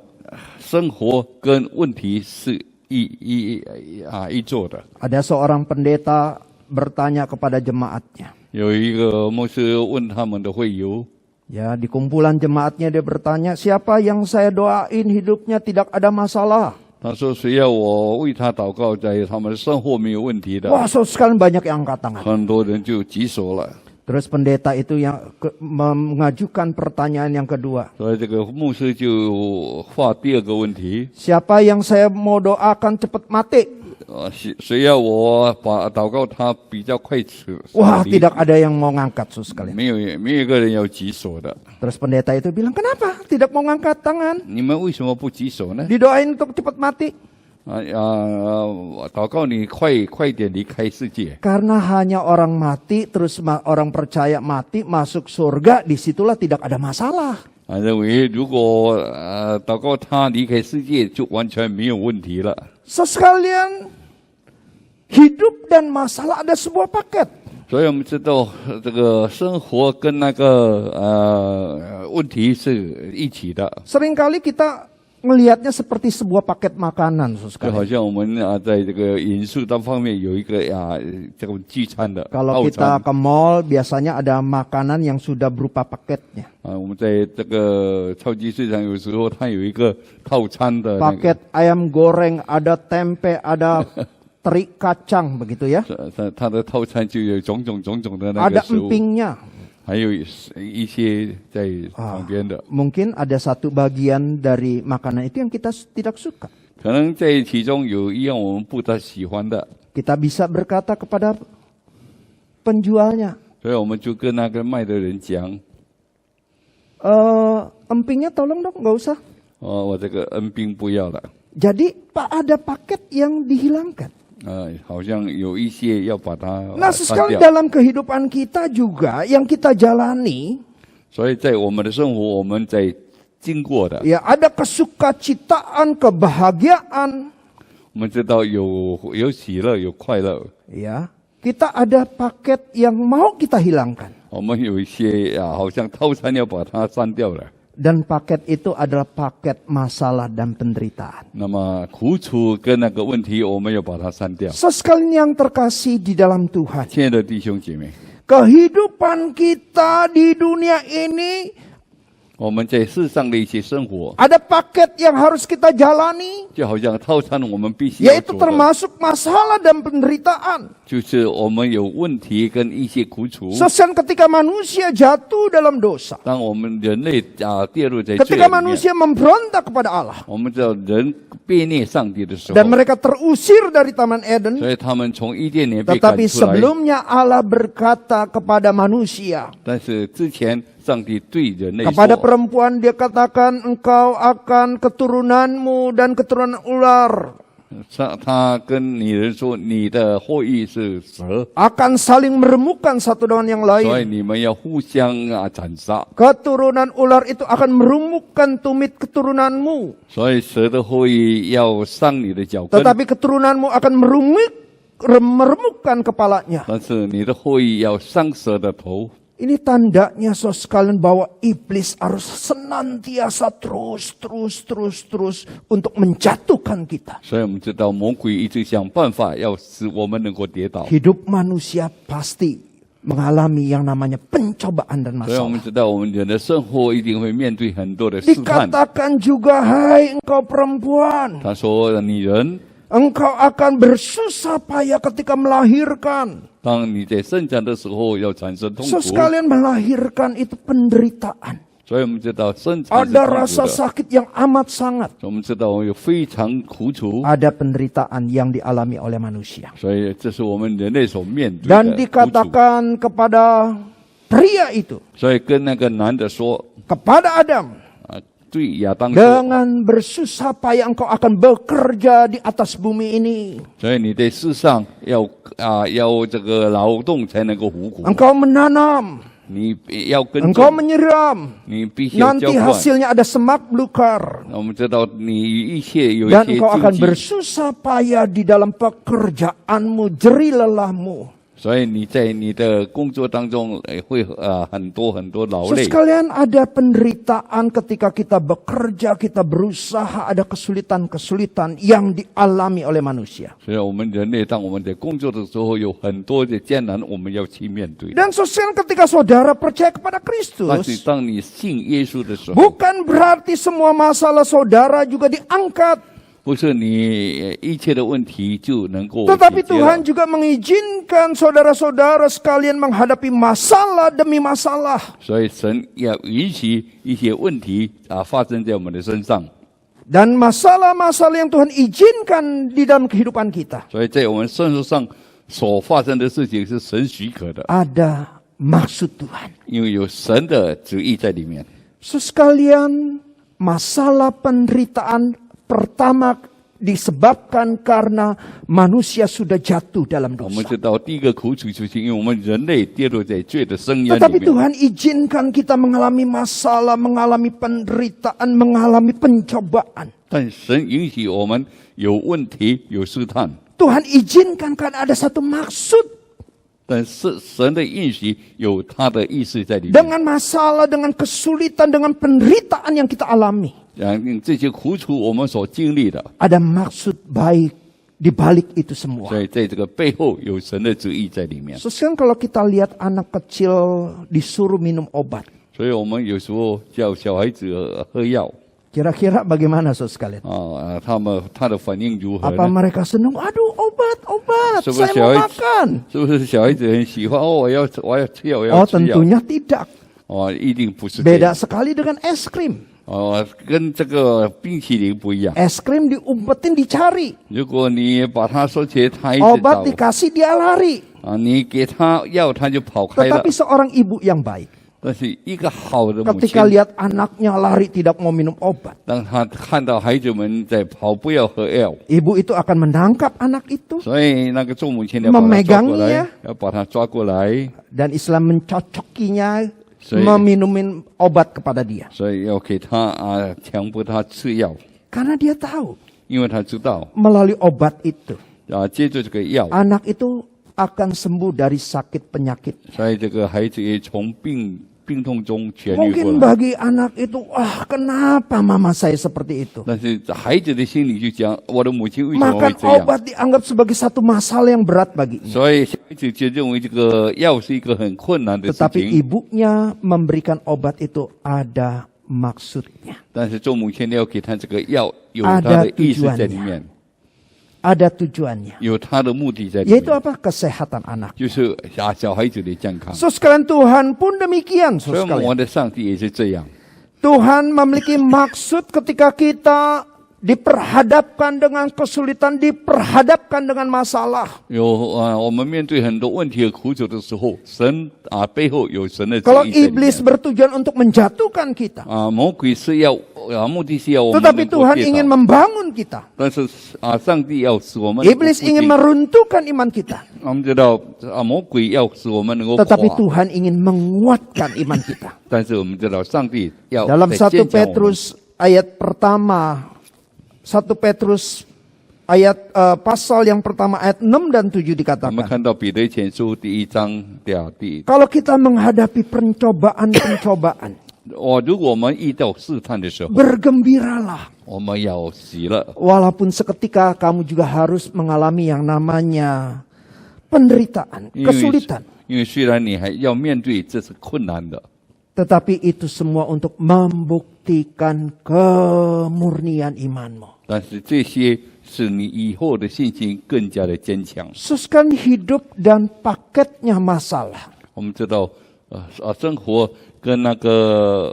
生活跟问题是一做的。 Ada seorang pendeta bertanya kepada jemaatnya. 有一个牧师问他们的会友， Ya, di kumpulan jemaatnya dia bertanya, siapa yang saya doain hidupnya tidak ada masalah? 他说：“谁要我为他祷告，在他们的生活没有问题的？” Wah, sekalian banyak yang angkat tangan. 很多人就举手了。 Terus pendeta itu yang mengajukan pertanyaan yang kedua. 所以这个牧师就画第二个问题： Siapa yang saya mau doakan cepat mati? 谁要我把祷告他比较快死？ Wah, tidak ada yang mau ngangkat, saudara sekalian. 没有一个人要举手的。 Terus pendeta itu bilang, kenapa tidak mau ngangkat tangan? 你们为什么不举手呢？ Didoain untuk cepat mati. 祷告你快点离开世界。 Karena hanya orang mati, terus orang percaya mati, masuk surga, disitulah tidak ada masalah. 认为如果祷告他离开世界，就完全没有问题了。 Sekalian, hidup dan masalah ada sebuah paket. 所以我们知道，这个生活跟那个问题是一起的。 Seringkali kita melihatnya seperti sebuah paket makanan, 就 saudara. 好像我们在这个饮食当方面有一个这种聚餐的 Kalau 套 kita 餐 ke mall, biasanya ada makanan yang sudah berupa paketnya. 我们在这个超级市场有时候它有一个套餐的那个 Paket ayam goreng, ada tempe, ada teri kacang, begitu ya. 它的套餐就有种种的那个 Ada 食物， empingnya. 还有一些在旁边的， Mungkin ada satu bagian dari makanan itu yang kita tidak suka. 可能在其中有一样我们不太喜欢的， Kita bisa berkata kepada penjualnya, 所以我们就跟那个卖的人讲， empingnya tolong dong, nggak usah. 我这个恩宾不要了， Jadi ada paket yang dihilangkan. 好像有一些要把它 Nah, 删 sekali 掉。 dalam kehidupan kita juga yang kita jalani, 所以在我们的生活，我们在经过的， ya ada kesukacitaan, kebahagiaan, 我们知道有喜乐，有快乐， ya. Kita ada paket yang mau kita hilangkan. 我们有一些好像套餐要把它删掉了。 Dan paket itu adalah paket masalah dan penderitaan. 那么苦楚跟那个问题，我们要把它删掉。 Sekalian yang terkasih di dalam Tuhan. 亲爱的弟兄姐妹， Kehidupan kita di dunia ini 我们在世上的一些生活， ada paket yang harus kita jalani, 就好像套餐我们必须要 yaitu 做的， termasuk masalah dan penderitaan. 就是我们有问题跟一些苦楚。 Sesuai ketika manusia jatuh dalam dosa. 当我们人类跌入在罪 Ketika 里面， manusia memberontak kepada Allah. 我们知道人背逆上帝的时候， Dan mereka terusir dari Taman Eden. 所以他们从伊甸园被赶 Tetapi 出来。 sebelumnya Allah berkata kepada manusia. 但是之前上帝对人类 Kepada 说， perempuan dia katakan engkau akan keturunanmu dan keturunan ular. 他跟女人说，你的后裔是蛇， Akan saling meremukkan satu dengan yang 所以 lain. 你们要互相斩杀。 Keturunan ular itu akan meremukkan tumit keturunanmu. 所以蛇的后裔要伤你的脚跟， Tetapi keturunanmu akan meremukkan kepalanya. 但是你的后裔要伤蛇的头。 Ini tandanya saudara sekalian bahwa iblis harus senantiasa terus untuk menjatuhkan kita. 所以我们知道魔鬼一直想办法要使我们能够跌倒。 Hidup manusia pasti mengalami yang namanya pencobaan dan 所以我们 masalah. 知道我们人的生活一定会面对很多的试探。 Dikatakan juga, hai engkau perempuan, 他说：“女人， engkau akan bersusah payah ketika melahirkan. 当你在生产的时候要产生痛苦。 Sekalian melahirkan itu penderitaan. 所以我们知道生产是 Ada 痛苦 rasa 的。 sakit yang amat sangat. 我们知道有非常苦楚， Ada penderitaan yang dialami oleh manusia. 所以这是我们人类所面对 Dan 的苦楚。 dikatakan kepada pria itu, 所以跟那个男的说， kepada Adam, 对亚当说， dengan bersusah payah engkau akan bekerja di atas bumi ini. 所以你在世上要这个劳动才能够糊口， Engkau menanam, 你要耕 engkau 种， menyiram, 你必须要浇 nanti 灌。 hasilnya ada semak belukar. 我们知道你一切有一 Dan 些 engkau akan 经济， bersusah payah di dalam pekerjaanmu, jerih lelahmu. 所以你在你的工作当中会很多劳 So 累。 sekalian ada penderitaan ketika kita bekerja, kita berusaha, ada kesulitan-kesulitan yang dialami oleh manusia. 所以我们人类当我们在工作的时候有很多的艰难，我们要去面对。 Dan sosial ketika saudara percaya kepada 但是 Kristus, 当你信耶稣的时候， bukan berarti semua masalah saudara juga diangkat. 不是你一切的问题就能够 Tetapi 解决了 Tuhan juga mengizinkan saudara-saudara sekalian menghadapi masalah demi masalah. 所以神要允许一些问题发生在我们的身上。 Dan masalah-masalah yang Tuhan izinkan di dalam kehidupan kita, 所以在我们身上所发生的事情是神许可的， ada maksud Tuhan. 因为有神的旨意在里面。 So sekalian, masalah penderitaan pertama disebabkan karena manusia sudah jatuh dalam 我们 dosa. 知道第一个苦楚就是因为我们人类跌落在罪的深渊里 Tetapi 面。 Tuhan izinkan kita mengalami masalah, mengalami penderitaan, mengalami pencobaan. 但神允许我们有问题、有试探， Tuhan izinkan karena ada satu maksud. 但是神的允许有他的意思在里面。 Dengan masalah, dengan kesulitan, dengan penderitaan yang kita alami, 这些苦楚我们所经历的， ada maksud baik di balik itu semua. 所以在这个背后有神的旨意在里面。 So, sekarang kalau kita lihat anak kecil disuruh minum obat, 所以我们有时候叫小孩子喝药 kira-kira bagaimana saudara sekalian? 他的反应如何 Apa 呢？ mereka senang? Aduh, obat, Sebab saya mau syahid- makan. 是不是小孩子很喜欢？哦，我要吃药，我要 Oh, 吃药。 tentunya tidak. 一定不是这 Beda 样。 sekali dengan es krim. 跟这个冰淇淋不一样。 Es krim diumpetin dicari. 如果你把它收起来，它一直 Obat 找 dikasih dia lari. 你给他药，他就跑开了 Tetapi。seorang ibu yang baik, 但是一个好的母亲 ketika，lihat anaknya lari tidak mau minum obat, 当他看到孩子们在跑，不要喝药， ibu itu akan menangkap anak itu 所以那个做母亲的要把他抓过 Memegangnya 来，要把他抓过来， dan Islam mencocokinya Saya- meminumin obat kepada dia. 所以要给他强迫他吃药， Karena dia tahu 因为他知道 melalui obat itu 接着这个药， anak itu akan sembuh dari sakit penyakit. 所以这个孩子也从病痛中痊愈过 Mungkin 来。 bagi anak itu, wah kenapa mama saya seperti itu? 但是孩子的心里就讲，我的母亲为什么会 Makan 这样？ obat dianggap sebagai satu masalah yang berat baginya. 所以小孩子就认为这个药是一个很困难的事 Tetapi 情。 ibunya memberikan obat itu ada maksudnya. 但是做母亲的要给他这个药，有 Ada 他的意思在里面， Ada tujuannya. 有他的目的在里 Yaitu 面， apa? Kesehatan anak. 就是小孩子的健康。 So sekalian Tuhan pun demikian. So 所以我 sekalian. 们的上帝也是这样。 Tuhan memiliki maksud ketika kita diperhadapkan dengan kesulitan, diperhadapkan dengan masalah. 我们面对很多问题和苦楚的时候，神背后有神的旨 Kalau 意在里 iblis 面。 bertujuan untuk menjatuhkan kita, 魔鬼是要目的是要我们 tetapi 能够 Tuhan 跌 ingin 倒， membangun kita. 但是上帝要使我们能够 Iblis 复 ingin 兴。 meruntuhkan iman kita, 我们知道魔鬼要使我们能够 tetapi 垮， Tuhan ingin menguatkan iman kita. 但是我们知道上帝要 Dalam 在 1 坚强我们。 Petrus ayat pertama, 1 Petrus ayat pasal yang pertama ayat 6 dan 7 我们 dikatakan, 看到彼得前书第1章第 kalau kita menghadapi pencobaan-pencobaan, 如果我们遇到试探的时候， bergembiralah. 我们要喜乐， Walaupun seketika kamu juga harus mengalami yang namanya penderitaan, 因为 kesulitan. 因为虽然你还要面对这是困难的， Tetapi itu semua untuk membuktikan kemurnian imanmu. 但是这些使你以后的信心更加的坚强。 Suskan hidup dan paketnya masalah. 我们知道，生活跟那个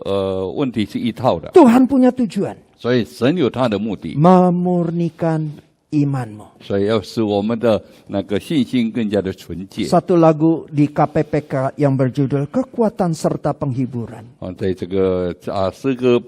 问题是一套的， Tuhan punya tujuan. 所以神有他的目的， Memurnikan imanmu. 所以要使我们的那个信心更加的纯洁。 Satu lagu di KPPK yang berjudul Kekuatan Serta Penghiburan. 在这个诗歌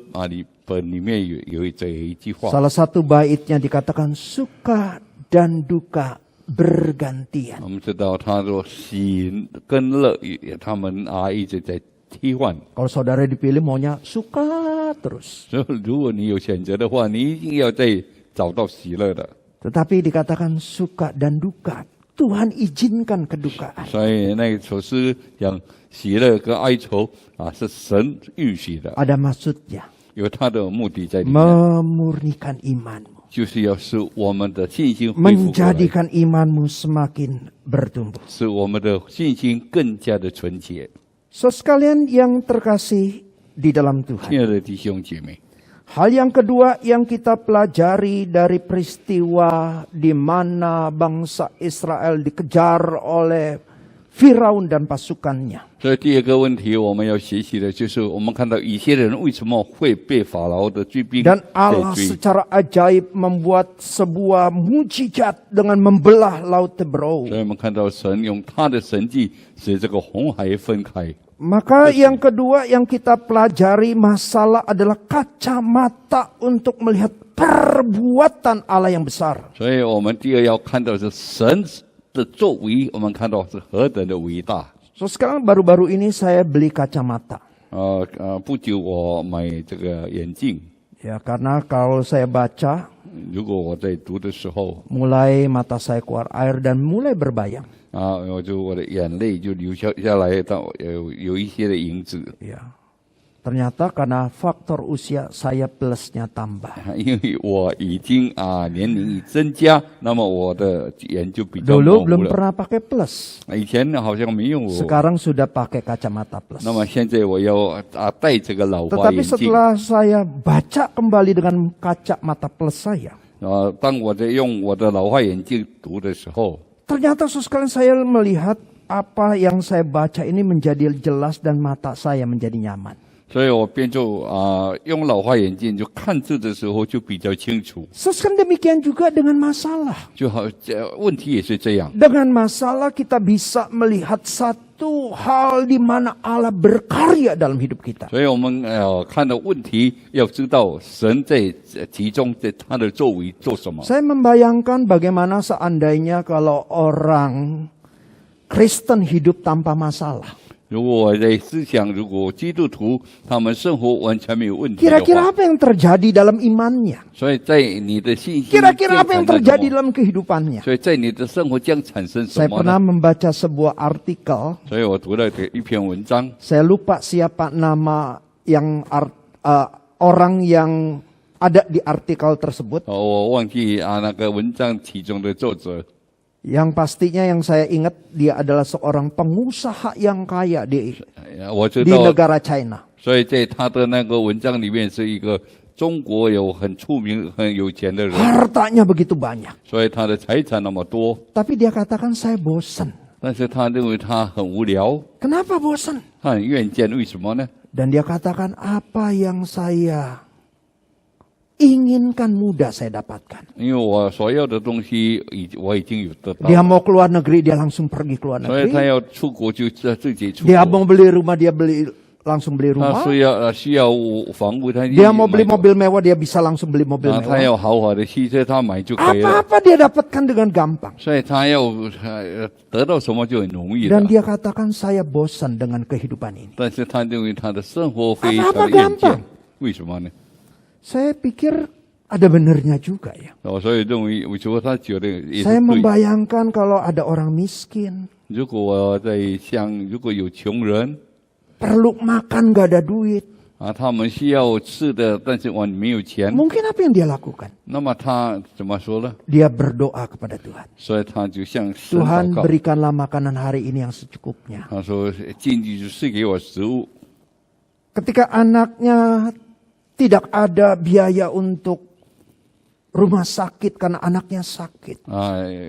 里面有这一句话， Salah satu baitnya dikatakan suka dan duka bergantian. 我们知道他说喜跟乐，他们一直在替换。 Kalau saudara dipilih maunya suka terus. 所以如果你有选择的话，你一定要再找到喜乐的。 Tetapi dikatakan suka dan duka Tuhan izinkan kedukaan. 所以那首诗讲喜乐跟哀愁是神允许的， Ada maksudnya. 有他的目的在里面， Memurnikan imanmu. 就是要使我们的信心恢复过来， Menjadikan imanmu semakin bertumbuh. 使我们的信心更加的纯洁。 Saudara sekalian yang terkasih di dalam Tuhan. 亲爱的弟兄姐妹， Hal yang kedua yang kita pelajari dari peristiwa di mana bangsa Israel dikejar oleh Firaun dan pasukannya. 所以第二个问题我们要学习的就是，我们看到以色列人为什么会被法老的追兵 Dan 给 Allah 追？ secara ajaib membuat sebuah mujizat dengan membelah laut Tebrau. 所以我们看到神用他的神迹使这个红海分开。 Maka yang kedua yang kita pelajari masalah adalah kacamata untuk melihat perbuatan Allah yang besar. 所以我们第二要看到是神的作为，我们看到是何等的伟大。 So sekarang baru-baru ini saya beli kacamata. 不久我买这个眼镜， Ya karena kalau saya baca 如果我在读的时候 mulai mata saya keluar air dan mulai berbayang. 我的眼泪就流下来，到有一些的影子。 Ya. Ternyata karena faktor usia saya plusnya tambah. 因为我已经年龄已增加，那么我的眼就比较 Dulu 模糊 belum 了。 pernah pakai plus. 以前好像没用过， Sekarang sudah pakai kacamata plus. 那么现在我要戴这个老花 Tetapi 眼镜。 setelah saya baca kembali dengan kacamata plus saya, 当我在用我的老花眼镜读的时候， ternyata sekalian saya melihat apa yang saya baca ini menjadi jelas dan mata saya menjadi nyaman. 所以我便就用老花眼镜就看字的时候就比较清楚。 Sekarang demikian juga dengan masalah. 就好，问题也是这样。 Dengan masalah kita bisa melihat satu hal di mana Allah berkarya dalam hidup kita. 所以我们看到问题，要知道神在其中在他的作为做什么。 Saya membayangkan bagaimana seandainya kalau orang Kristen hidup tanpa masalah. 如果我在思想，如果基督徒他们生活完全没有问题的 Kira-kira 话， apa yang terjadi dalam imannya? 所以在你的信心 Kira-kira apa yang 将产生 terjadi 什么？ dalam kehidupannya? 所以在你的生活将产生什 Saya 么 pernah 呢？ membaca sebuah artikel. 所以我读了一篇文章， Saya lupa siapa nama yang orang yang ada di artikel tersebut. 我忘记那个文章其中的作者。 Yang pastinya yang saya ingat dia adalah seorang pengusaha yang kaya di 我知 di 道， negara China. 所以在他的那个文章里面是一个中国有很出名、很有钱的人， Hartanya begitu banyak. 所以他的财产那么多， Tapi dia katakan saya bosan. 但是他认为他很无聊， Kenapa bosan? 他很厌倦，为什么呢？ Dan dia katakan apa yang saya inginkan mudah saya dapatkan. 因为我所要的东西我已经有得到 Dia mau keluar negeri dia langsung pergi keluar 所以他 negeri. 要出国就自己出 Dia 国。 mau beli rumah dia langsung beli 他 rumah. 需要房屋，他 Dia mau beli 买 mobil mewah dia bisa langsung beli mobil 他 mewah. 要豪华的汽车，他买就可以了。 Apa-apa dia dapatkan dengan gampang. 所以他要得到什么就很容易的 Dan。dia katakan saya bosan dengan kehidupan ini. 但是他认为他的生活非常 Apa-apa 的厌倦 gampang， 为什么呢？ Saya pikir ada benernya juga ya. 所以认为，我觉得他觉得也是 Saya 对。 membayangkan kalau ada orang miskin, 如果我在想，如果有穷人 perlu makan gak ada duit. 他们需要吃的，但是我没有钱， Mungkin apa yang dia lakukan? 那么他怎么说呢？ Dia berdoa kepada Tuhan. 所以他就向神祷 Tuhan 告， berikanlah makanan hari ini yang secukupnya. 他说：“进去就赐给我食物。” Ketika anaknya tidak ada biaya untuk rumah sakit karena anaknya sakit.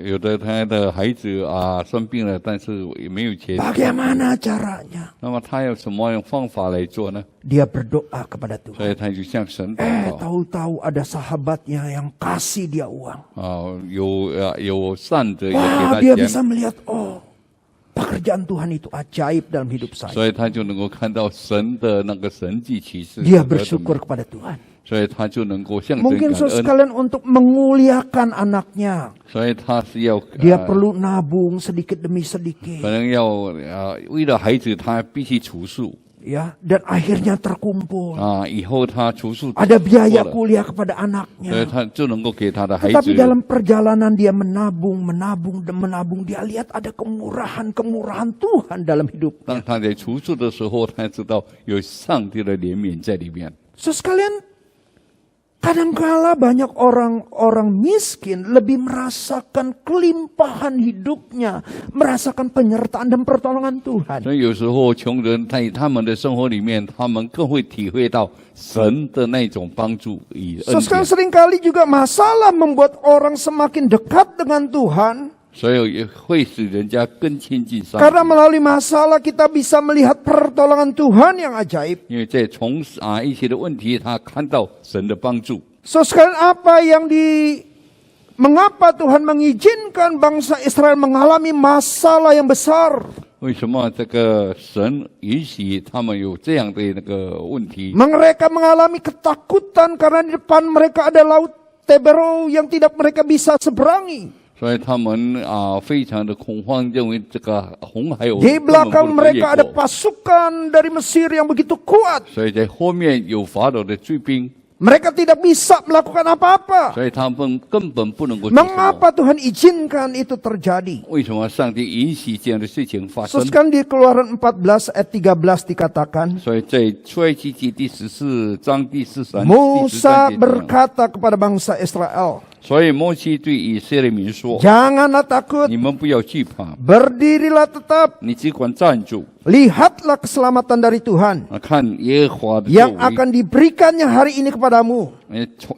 有的他的孩子生病了，但是也没有钱， Bagaimana caranya? 那么他要什么样方法来做呢？ Dia berdoa kepada 所 Tuhan. 以他就向神祷告。 Tahu-tahu ada sahabatnya yang kasih dia uang. 有善者也给 Wah, 他 dia 钱， bisa melihat, oh, pekerjaan Tuhan itu ajaib dalam hidup saya. 所以他就能够看到神的那个神迹奇事。 Dia bersyukur kepada Tuhan. 所以他就能够向神 Mungkin 感 saudara 恩。 sekalian untuk memuliakan anaknya. 所以他是要 Dia perlu nabung sedikit demi sedikit. 可能要为了孩子，他必须储蓄。ya, dan akhirnya terkumpul. 以后他除数 Ada biaya 多了， kuliah kepada 所以 anaknya. 他就能够给他的孩 Tetapi 子。 dalam perjalanan dia menabung, dia lihat ada kemurahan Tuhan dalam hidup. 当他在除数的时候，他知道有上帝的怜悯在里面。 So sekalian, kadangkala banyak orang-orang miskin lebih merasakan kelimpahan hidupnya, merasakan penyertaan dan pertolongan Tuhan. 所以有时候穷人在他们的生活里面，他们更会体会到神的那种帮助与 So 恩 sekarang 典。 seringkali juga masalah membuat orang semakin dekat dengan Tuhan. 所以也会使人家更亲近上帝。 Karena melalui masalah kita bisa melihat pertolongan Tuhan yang ajaib. 因为在从一些的问题，他看到神的帮助。 So sekalian mengapa Tuhan mengizinkan bangsa Israel mengalami masalah yang besar? 为什么这个神允许他们有这样的那个问题？ Mereka mengalami ketakutan karena di depan mereka ada laut Tebero yang tidak mereka bisa seberangi. 所以他们非常的恐慌，认为这个红海有 Di 根本 belakang 不能越 mereka ada 过。 pasukan dari Mesir yang begitu kuat. 所以在后面有法老的追兵， Mereka tidak bisa melakukan apa-apa. 所以他们根本不能够做什么。 Mengapa Tuhan izinkan itu terjadi? 为什么上帝允许这样的事情发生？ Sekarang di Keluaran 14 ayat 13 dikatakan, 所以在出埃及记第14章第13 Musa 节这样， berkata kepada bangsa Israel, 所以摩西对以色列民说： Janganlah takut, 你们不要惧怕， berdirilah tetap, 你只管站住， lihatlah keselamatan dari Tuhan 看耶和华的作 yang 为。 akan diberikannya hari ini kepadamu.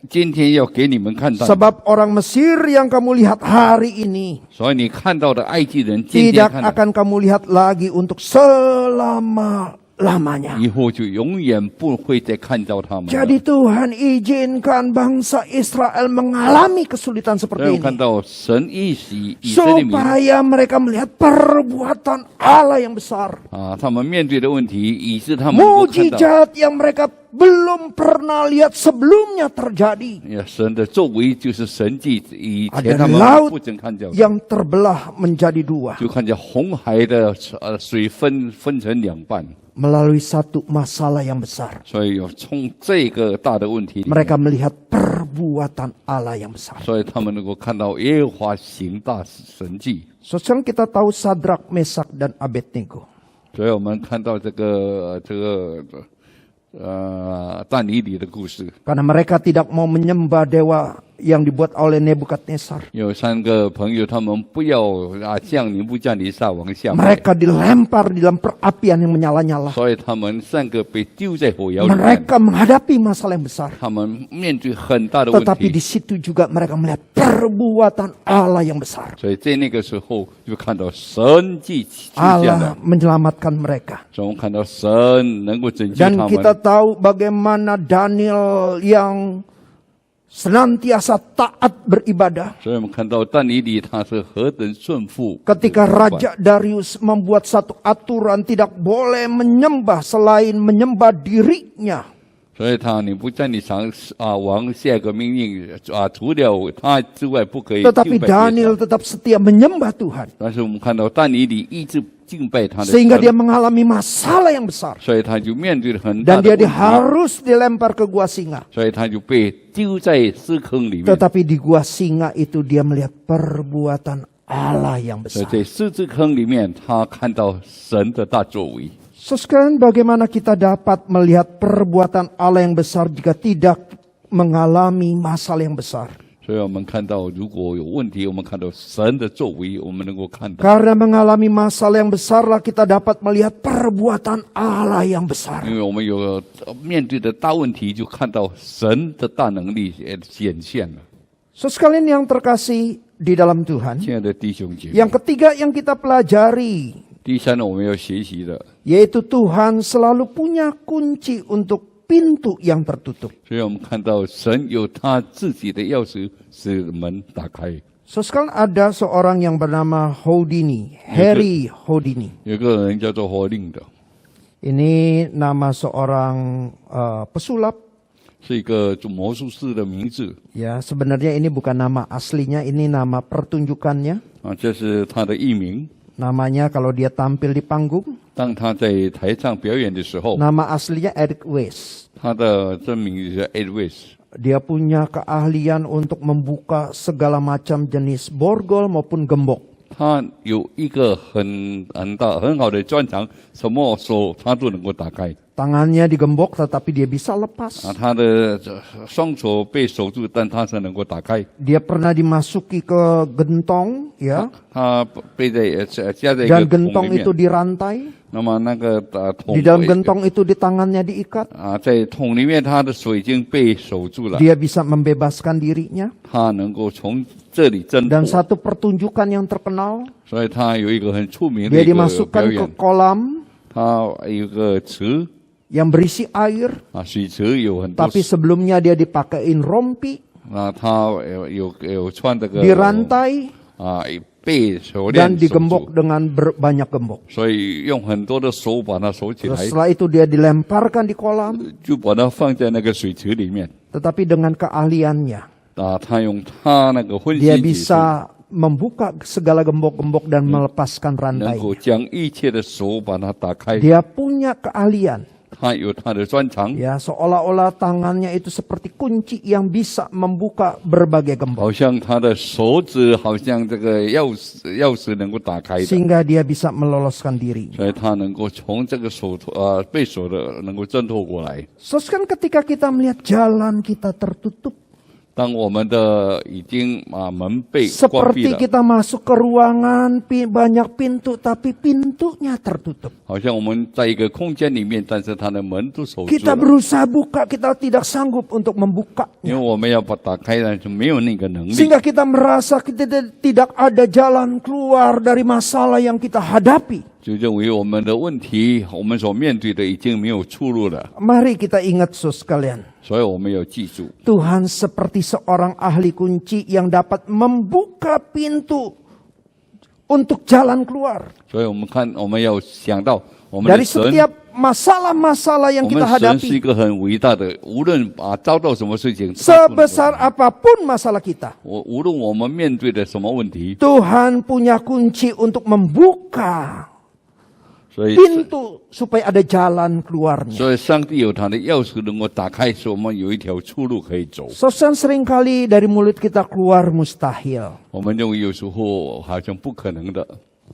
今天要给你们看到， Sebab orang Mesir yang kamu lihat hari ini 所以你看到的埃及人，今天 tidak 看到， akan kamu lihat lagi untuk selama-lamanya. 以后就永远不会再看到他们了。 Jadi Tuhan izinkan bangsa Israel mengalami kesulitan 所以 seperti 我看 ini 到神允许以色列民 supaya mereka melihat perbuatan Allah yang besar, 他们面对的问题，以致他们能够看到 mujizat yang mereka belum pernah lihat sebelumnya terjadi. 神的作为就是神迹，以前 Ada 他们 laut 不曾看到的， yang terbelah menjadi dua 就看见红海的水分成两半。 melalui satu masalah yang besar. 所以有从这个大的问题里面， Mereka melihat perbuatan Allah yang besar. 所以他们能够看到耶和华行大神迹。 So, sekarang kita tahu Sadrak, Mesak, dan Abednego. 所以我们看到这个但以理的故事， Karena mereka tidak mau menyembah dewa yang dibuat oleh Nebukadnezar. 有3个朋友，他们不要向尼布甲尼撒王下拜， Mereka dilempar di dalam perapian yang menyala-nyala. 所以他们3个被丢在火窑里面。 Mereka menghadapi masalah yang besar. 他们面对很大的问 Tetapi 题 di，situ juga mereka melihat perbuatan Allah yang besar. 所以在那个时候就看到神迹出现 Allah 了， menyelamatkan mereka. 所以我们看到神能够拯救 Dan 他 kita 们。 tahu bagaimana Daniel yang senantiasa taat beribadah. 所以我们看到但以理他是何等顺服。 Ketika Raja Darius membuat satu aturan tidak boleh menyembah selain menyembah dirinya. 所以尼布甲尼撒王下一个命令除了他之外不可以 Tetapi 敬拜别 Daniel 神。 tetap setia menyembah Tuhan. 但是我们看到但以理一直敬拜他的 Sehingga 神， dia mengalami masalah yang besar. 所以他就面对了很大 Dan 的 dia 问题， harus dilempar ke gua singa. 所以他就被丢在尸坑里面。 Tetapi di gua singa itu dia melihat perbuatan Allah yang 所以 besar. 在狮子坑里面，他看到神的大作为。 So, sekarang bagaimana kita dapat melihat perbuatan Allah yang besar jika tidak mengalami masalah yang besar? 所以我们看到，如果有问题，我们看到神的作为，我们能够看到。 Karena mengalami masalah yang besarlah kita dapat melihat perbuatan Allah yang besar. 因为我们有面对的大问题，就看到神的大能力显现了。 So, sekalian yang terkasih di dalam Tuhan, 亲爱的弟兄姐妹， yang ketiga yang kita pelajari, 第三呢，我们要学习的， yaitu Tuhan selalu punya kunci untuk pintu yang tertutup. 所以我们看到神有他自己的钥匙，使门打开。 So, sekarang ada seorang yang bernama Houdini, Harry Houdini. 有个人叫做活令的， Ini nama seorang pesulap. 是一个魔术师的名字 Ya, sebenarnya ini bukan nama aslinya, ini nama pertunjukannya. 这是他的艺名。Namanya kalau dia tampil di panggung, 当他在台上表演的时候， nama aslinya Eric Weiss. 他的真名是 Edwis。 Dia punya keahlian untuk membuka segala macam jenis borgol maupun gembok. 他有一个很好的专长，什么手他都能够打开。 Tangannya digembok tetapi dia bisa lepas. 他的双手被守住，但他是能够打开。 Dia pernah dimasuki ke gentong, ya. 他被夹在一个 Dan 桶 gentong 里面 itu， dirantai. 那么那个桶 Di dalam gentong itu di tangannya diikat. 在桶里面，他的手已经被守住了， Dia bisa membebaskan dirinya. 他能够从这里挣 Dan 脱。 satu pertunjukan yang terkenal, 所以他有一个很出名的 dia 一个表 dimasukkan ke 演， kolam 他有一个池 yang berisi air. 水池有很多 Tapi sebelumnya dia dipakein rompi, 他有穿这个 dirantai, 被手 dan 链守 digembok 住， dengan banyak gembok. 所以用很多的手把它守起 Terus 来， setelah itu dia dilemparkan di kolam, 就把它放在那个水池里面。 tetapi dengan keahliannya, 他用他那个婚 dia 姻技术， bisa membuka segala gembok-gembok dan melepaskan 能 rantai. 够将一切的手把它打开。 Dia punya keahlian, 他有他的专长， ya, seolah-olah tangannya itu seperti kunci yang bisa membuka berbagai gembok, 好像他的手指好像这个钥匙能够打开的， sehingga dia bisa meloloskan dirinya. 所以他能够从这个被守的能够挣脱过来。 Kan ketika kita melihat jalan kita tertutup, 当我们的已经门被关闭 seperti 了， kita masuk ke ruangan banyak pintu, tapi pintunya tertutup. 好像我们在一个空间里面，但是它的门都守住 Kita 了， berusaha buka, kita tidak sanggup untuk 因 membukanya. 为我们要把它打开，但是没有那个能力， Sehingga kita merasa kita tidak ada jalan keluar dari masalah yang kita hadapi. 就认为我们的问题，我们所面对的已经没有出路了。 Mari kita ingat saudara sekalian, 所以我们要记住， Tuhan seperti seorang ahli kunci yang dapat membuka pintu untuk jalan keluar 所以我们要想到，我们的 dari 神， setiap masalah-masalah yang 我 kita 们神是一 hadapi. 个很伟大的，无论遭到什么事情， Sebesar apapun masalah kita, 无论我们面对的什么问题， Tuhan punya kunci untuk membuka 所以 pintu supaya ada jalan keluarnya. 所以上帝有他的钥匙能够打开，使我们有一条出路可以走。 Sosan seringkali dari mulut kita keluar mustahil. 我们认为有时候好像不可能的，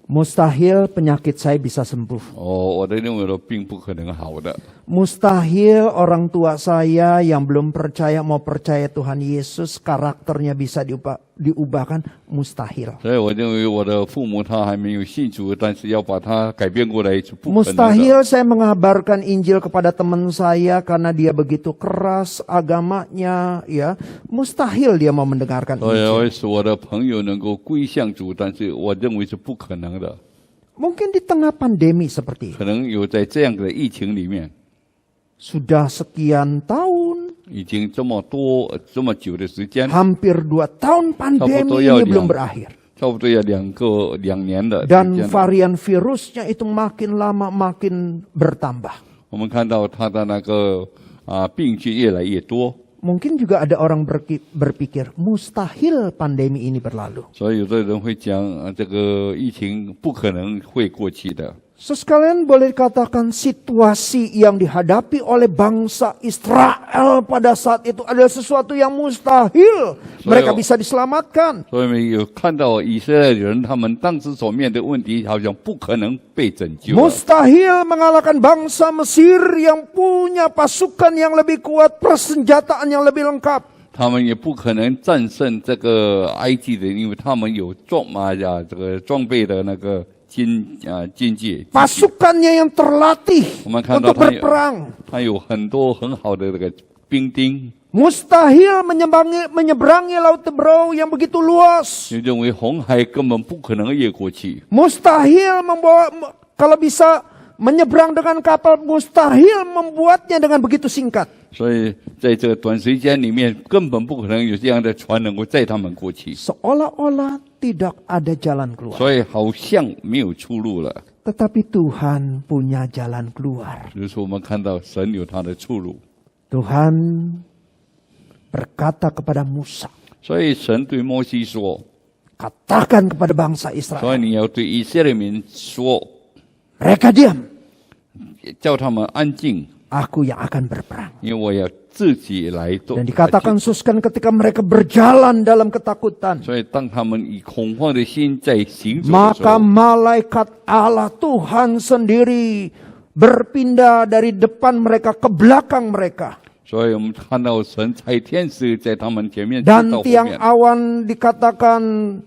Mustahil penyakit saya bisa sembuh. 我的认为的并不可能好的。 Mustahil orang tua saya yang belum percaya mau percaya Tuhan Yesus karakternya bisa diubahkan, mustahil. 所以我认为我的父母他还没有信主，但是要把他改变过来是不可能的。 Mustahil saya mengabarkan Injil kepada teman saya karena dia begitu keras agamanya, ya. Mustahil dia mau mendengarkan 所以 Injil. 会使我的朋友能够归向主，但是我认为是不可能的。 Mungkin di tengah pandemi seperti ini, 可能有在这样的疫情里面， sudah sekian tahun, 已经这么久的时间， hampir 2 tahun pandemi Tahu-tahu ini ya, belum Liang. berakhir. 差不多要2年的时 Dan 间了。 varian virusnya itu makin lama makin bertambah. 我们看到他的那个病菌越来越多， Mungkin juga ada orang berpikir, mustahil pandemi ini berlalu. 所以有的人会讲，这个疫情不可能会过去的。 Sekalian boleh dikatakan situasi yang dihadapi oleh bangsa Israel pada saat itu adalah sesuatu yang mustahil. Mereka bisa diselamatkan. 所以有看到以色列人他们当时所面对的问题，好像不可能被拯救了。 Mustahil mengalahkan bangsa Mesir yang punya pasukan yang lebih kuat, persenjataan yang lebih lengkap. 他们也不可能战胜这个埃及人，因为他们有这个装备的那个军械。 Pasukannya yang terlatih Maka untuk datang- berperang. 他有很多很好的这个兵丁， Mustahil menyeberangi Laut Tebrau yang begitu luas. 就认为红海根本不可能越过去。 Mustahil kalau bisa menyeberang dengan kapal, mustahil membuatnya dengan begitu singkat. 所以在这个短时间里面，根本不可能有这样的船能够载他们过去， Seolah-olah tidak ada jalan keluar. 所以好像没有出路了。 Tetapi Tuhan punya jalan keluar. 就是我们看到神有他的出路， Tuhan berkata kepada Musa, 所以神对摩西说：“ Katakan kepada bangsa 所以 Israel, 你要对以色列民说， mereka diam, 叫他们安静， aku yang akan berperang. 因为我要自己来做。 Dan dikatakan suskan ketika mereka berjalan dalam ketakutan, 所以当他们以恐慌的心在行走的时 maka 候， malaikat Allah Tuhan sendiri berpindah dari depan mereka ke belakang mereka. 所以我们看到神差天使在他们前面，去 Dan 到后 tiang 面。 awan dikatakan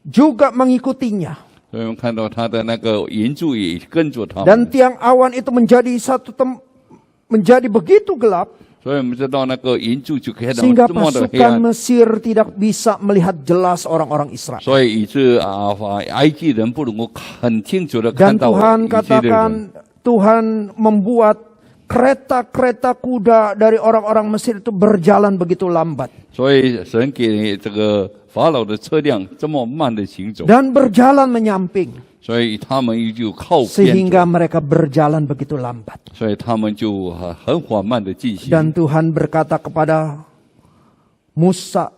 juga mengikutinya. 所以我们看到他的那个银柱也跟着他 Dan 们。 tiang awan itu menjadi begitu gelap 所以我们知道那个银柱就看到 sehingga 这么的黑 pasukan 暗， Mesir tidak bisa melihat jelas orang-orang Israel. 所以以致埃及人不能够很清楚的看 Dan 到 Tuhan 以色列 katakan 人。 Tuhan membuat kereta-kereta kuda dari orang-orang Mesir itu berjalan begitu lambat 所以神给这个法老的车辆这么慢的行走， dan berjalan menyamping 所以他们就靠边走， sehingga mereka berjalan begitu lambat. 所以他们就很缓慢的进行。 Dan Tuhan berkata kepada Musa,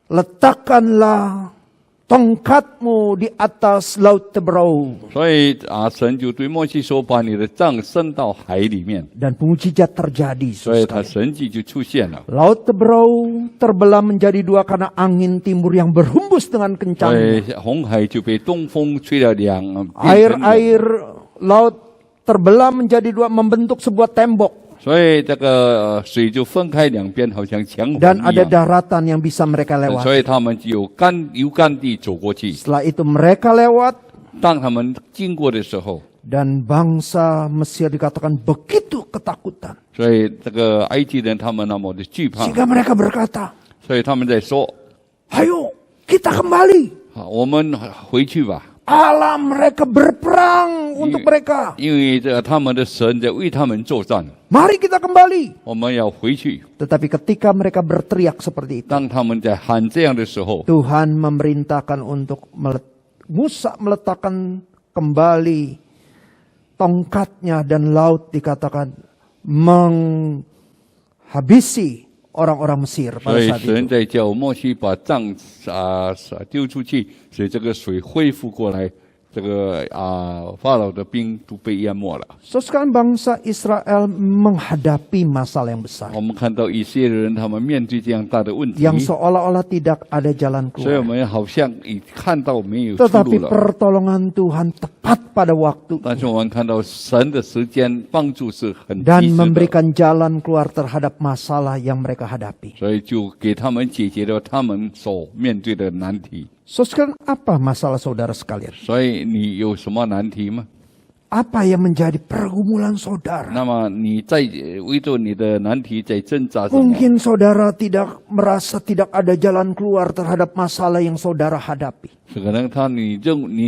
letakkanlah tongkatmu di atas laut Tebrau. 所以神就对摩西说：“把你的杖伸到海里面。 Dan mujizat terjadi. ”所以他神迹就出现了。 Laut Tebrau terbelah menjadi dua karena angin timur yang berhembus dengan 所 kencangnya. 以红海就被东风吹了两， Air laut terbelah menjadi dua membentuk sebuah tembok. 所以这个水就分开两边，好像墙垣 Dan 一 ada 样。 daratan yang bisa mereka 所 lewati. 以他们就由干地走过去。 Setelah itu mereka lewat 当他们经过的时候， dan bangsa Mesir dikatakan begitu ketakutan. 所以这个埃及人他们那么的惧怕， Sehingga mereka berkata, 所以他们在说 ayo kita kembali. 好，我们回去吧， Allah mereka berperang untuk mereka. 因为这个他们的神在为他们作战， Mari kita kembali. 我们要回去。 Tetapi ketika mereka berteriak seperti itu, 当他们在喊这样的时候， Tuhan memerintahkan untuk Musa meletakkan kembali tongkatnya dan laut dikatakan menghabisi orang-orang Mesir 所 pada 以 saat 神 itu. 在叫摩西把杖丢出去，使这个水恢复过来，这个法老的兵都被淹没了。 So sekarang bangsa Israel menghadapi masalah yang besar 我们看到以色列人他们面对这样大的问题， yang seolah-olah tidak ada jalan 所以我 keluar. 们好像已看到没有出 Tetapi 路了。 pertolongan Tuhan tepat pada waktu 但是我们看到神的时间帮助是很及 dan 时的， memberikan jalan keluar terhadap masalah yang mereka hadapi. 所以就给他们解决了他们所面对的难题。 So sekarang apa masalah saudara sekalian? 所以你有什么难题吗？ Apa yang menjadi pergumulan saudara? 那么你在为着你的难题在挣扎什么？ Mungkin saudara tidak merasa tidak ada jalan keluar terhadap masalah yang saudara hadapi. 可能你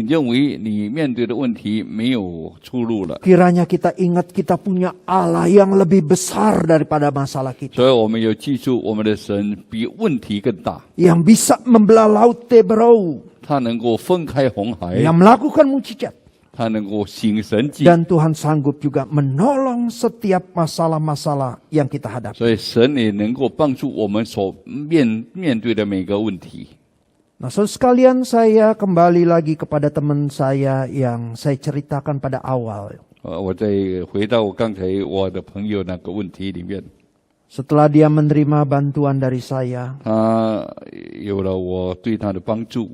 认为你面对的问题没有出路了， Kiranya kita ingat kita punya Allah yang lebih besar daripada masalah kita. 所以我们要记住我们的神比问题更大， Yang bisa membelah laut Tebrau. 他能够分开红海， Yang melakukan mujizat. 他能够行神迹， Dan Tuhan sanggup juga menolong setiap masalah-masalah yang kita hadapi. 所以神也能够帮助我们所面对的每个问题。 Nah, saudara sekalian, saya kembali lagi kepada teman saya yang saya ceritakan pada awal. 我再回到刚才我的朋友那个问题里面， Setelah dia menerima bantuan dari saya, 他有了我对他的帮助，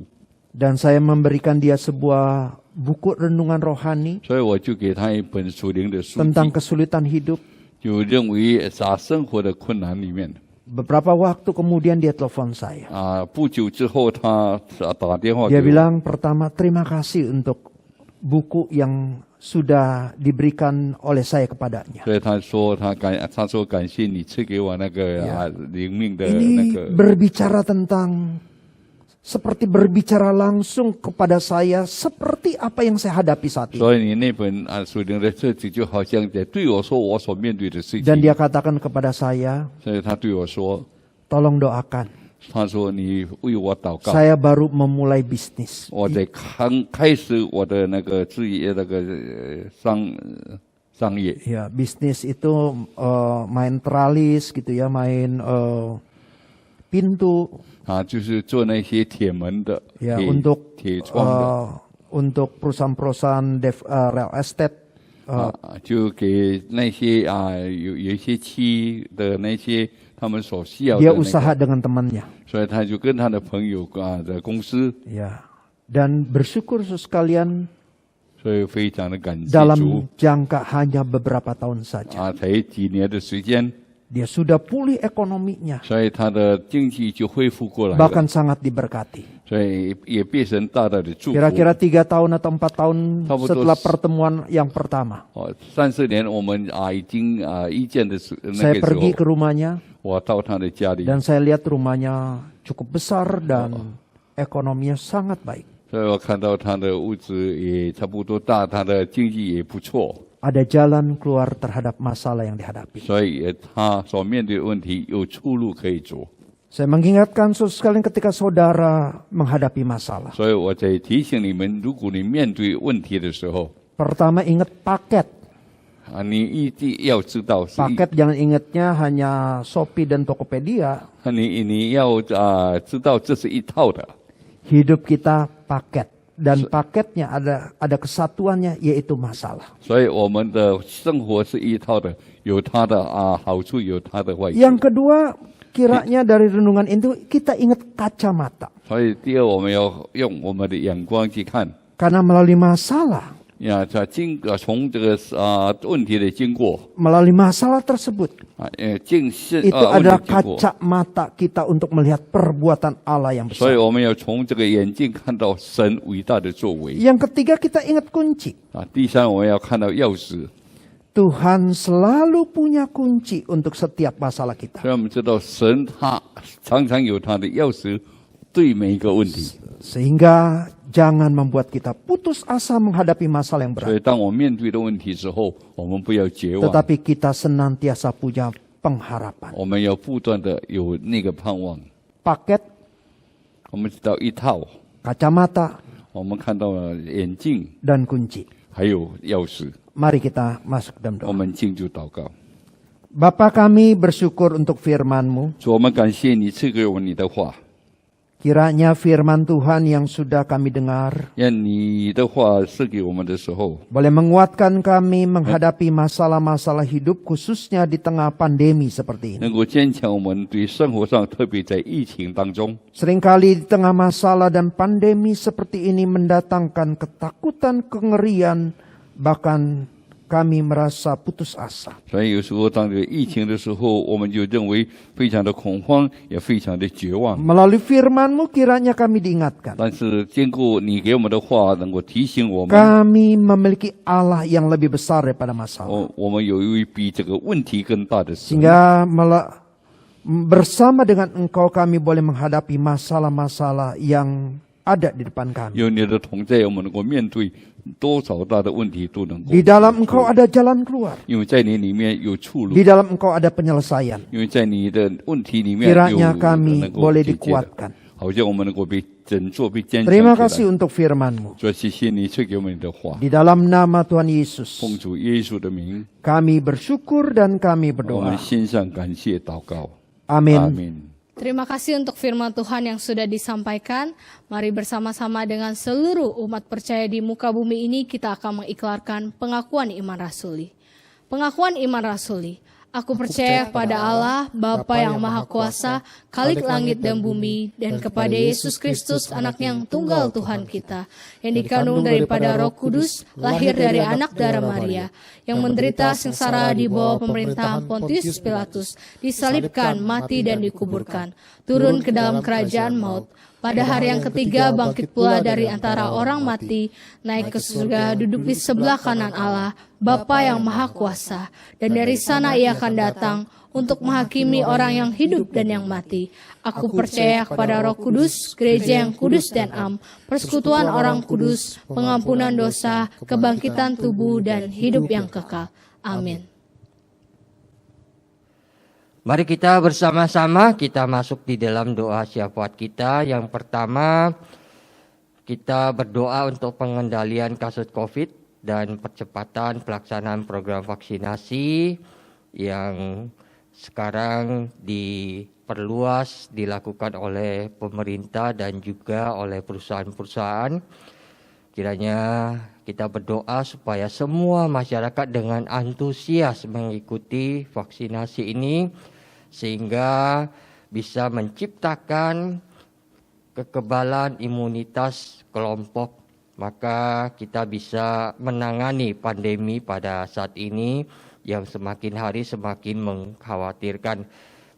dan saya memberikan dia sebuah buku renungan rohani 所以我就给他一本属灵的书 tentang 籍， kesulitan hidup. 就认为在生活的困难里面。 Beberapa waktu kemudian dia telepon saya. 不久之后，他打电话 Dia 给我， bilang, pertama terima kasih untuk buku yang sudah diberikan oleh saya kepadanya. 所以他说他说感谢你赐给我那个灵命的那 Ini 个， berbicara tentang seperti berbicara langsung kepada saya seperti apa yang saya hadapi saat ini. 所以你那本属灵的册子就好像在对我说我所面对的事 Dan 情， dia katakan kepada saya, 所以他对我说， tolong doakan. 他说你为我祷告， Saya baru memulai bisnis. 我在开始我的那个事业那个商业， Ya, bisnis itu main teralis gitu ya, main pintu, 就是做那些铁门的、 ya 铁 untuk 铁窗的。 untuk perusahaan-perusahaan real estate, 就给那些有一些漆的那些他们所需要的 dia 那个， usaha dengan temannya. 所以他就跟他的朋友的公司， Ya. Dan bersyukur sekalian 所以非常的感谢主 dalam jangka hanya beberapa tahun saja. 才几年的时间， Dia sudah pulih ekonominya, 所以他的经济就恢复过来了， bahkan sangat diberkati. 所以也变成大大的祝福。 Kira-kira 3 tahun atau 4 tahun差不多 setelah pertemuan yang pertama. 30年我们已经遇见的那 Saya 个时 pergi 候， ke rumahnya 我到他的家里， dan saya lihat rumahnya cukup besar dan ekonominya sangat baik. 所以我看到他的屋子也差不多大，他的经济也不错。 Ada jalan keluar terhadap masalah yang dihadapi. 所以他所面对的问题有出路可以走， Saya mengingatkan saudara sekalian ketika saudara menghadapi masalah. 所以我在提醒你们，如果你面对问题的时候， Pertama ingat paket. 你一定要知道是 Paket jangan ingatnya hanya Shopee dan Tokopedia. 你要知道这是一套的， Hidup kita paket. Dan paketnya ada kesatuannya yaitu masalah. 所以我们的生活是一套的，有它的好处，有它的坏处。 Yang kedua, kiranya dari renungan itu kita ingat kacamata. 所以第二，我们要用我们的眼光去看。 Karena melalui masalah, 从这个问题的经过 melalui masalah tersebut, 经现 itu 问 adalah 题经过， kacamata kita untuk melihat perbuatan Allah yang 所以 besar. 我们要从这个眼睛看到神伟大的作为。 Yang ketiga, kita ingat kunci. 第三，我们要看到钥匙。 Tuhan selalu punya kunci untuk setiap masalah kita. 所以我们知道神他常常有他的钥匙，对每一个问题。 Sehingga jangan membuat kita putus asa menghadapi masalah yang 所 berat. 以当我面对的问题之后，我们不要绝望， Tetapi kita senantiasa punya pengharapan. 我们要不断的有那个盼望。 Paket, 我们知道一套， kacamata, 我们看到了眼镜， dan kunci. 还有钥匙。 Mari kita masuk dalam 我 doa. 们敬主祷告， Bapa kami bersyukur untuk firman-Mu. 主，我们感谢你赐给我们你的话， Kiranya firman Tuhan yang sudah kami dengar 让你的话赐给我们的时候， boleh menguatkan kami menghadapi masalah-masalah hidup khususnya di tengah pandemi seperti ini. 能够坚强我们对生活上，特别在疫情当中， Seringkali di tengah masalah dan pandemi seperti ini mendatangkan ketakutan, kengerian, bahkan kami merasa putus asa. 所以有时候当这个疫情的时候，我们就认为非常的恐慌，也非常的绝望。 Melalui firman-Mu kiranya kami diingatkan. 但是经过你给我们的话，能够提醒我们， Kami memiliki Allah yang lebih besar daripada masalah. 我们有一位比这个问题更大的神。 Sehingga bersama dengan Engkau kami boleh menghadapi masalah-masalah yang ada di depan kami. 有你的同在，我们能够面对多少大的问题都能够。 Di dalam Engkau ada jalan keluar. 因为在你里面有出路， Di dalam Engkau ada penyelesaian. 因为在你的问题里面有 Kiranya kami 能够 boleh 解决的， dikuatkan. 好像我们能够被整座被坚强 Terima 起来。 kasih untuk firman-Mu. 主，谢谢你赐给我们的话， Di dalam nama Tuhan Yesus, 奉主耶稣的名， kami bersyukur dan kami 我们 berdoa. 献上感谢祷告。 Amin. 阿门。 Terima kasih untuk firman Tuhan yang sudah disampaikan. Mari bersama-sama dengan seluruh umat percaya di muka bumi ini kita akan mengiklarkan pengakuan iman rasuli. Pengakuan iman rasuli. Aku percaya pada Allah, Bapa yang Maha Kuasa, Khalik langit dan bumi, dan kepada Yesus Kristus, anak yang tunggal Tuhan kita, yang dikandung daripada Roh Kudus, lahir dari anak darah Maria, yang menderita sengsara di bawah pemerintahan Pontius Pilatus, disalibkan, mati dan dikuburkan, turun ke dalam kerajaan maut. Pada hari yang ketiga bangkit pula dari antara orang mati, naik ke surga, duduk di sebelah kanan Allah, Bapa yang Maha Kuasa, dan dari sana ia akan datang untuk menghakimi orang yang hidup dan yang mati. Aku percaya kepada Roh Kudus, gereja yang kudus dan am, persekutuan orang kudus, pengampunan dosa, kebangkitan tubuh dan hidup yang kekal. Amin. Mari kita bersama-sama kita masuk di dalam doa syafaat kita. Yang pertama, kita berdoa untuk pengendalian kasus COVID dan percepatan pelaksanaan program vaksinasi yang sekarang diperluas, dilakukan oleh pemerintah dan juga oleh perusahaan-perusahaan. Kiranya kita berdoa supaya semua masyarakat dengan antusias mengikuti vaksinasi ini, sehingga bisa menciptakan kekebalan imunitas kelompok, maka kita bisa menangani pandemi pada saat ini yang semakin hari semakin mengkhawatirkan.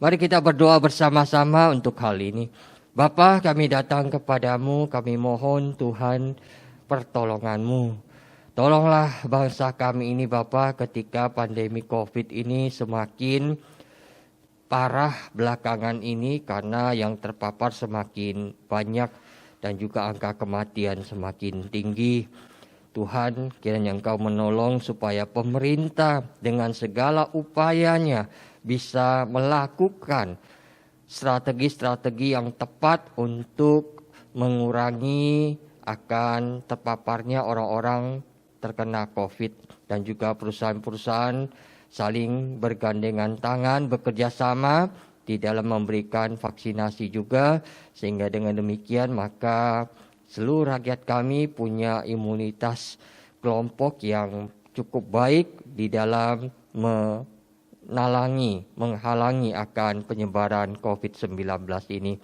Mari kita berdoa bersama-sama untuk hal ini. Bapa, kami datang kepadamu, kami mohon Tuhan pertolongan-Mu. Tolonglah bangsa kami ini Bapa, ketika pandemi COVID ini semakin parah belakangan ini karena yang terpapar semakin banyak dan juga angka kematian semakin tinggi. Tuhan, kiranya Engkau menolong supaya pemerintah dengan segala upayanya bisa melakukan strategi-strategi yang tepat untuk mengurangi akan terpaparnya orang-orang terkena COVID, dan juga perusahaan-perusahaan saling bergandengan tangan, bekerja sama di dalam memberikan vaksinasi juga, sehingga dengan demikian maka seluruh rakyat kami punya imunitas kelompok yang cukup baik di dalam menghalangi akan penyebaran COVID-19 ini.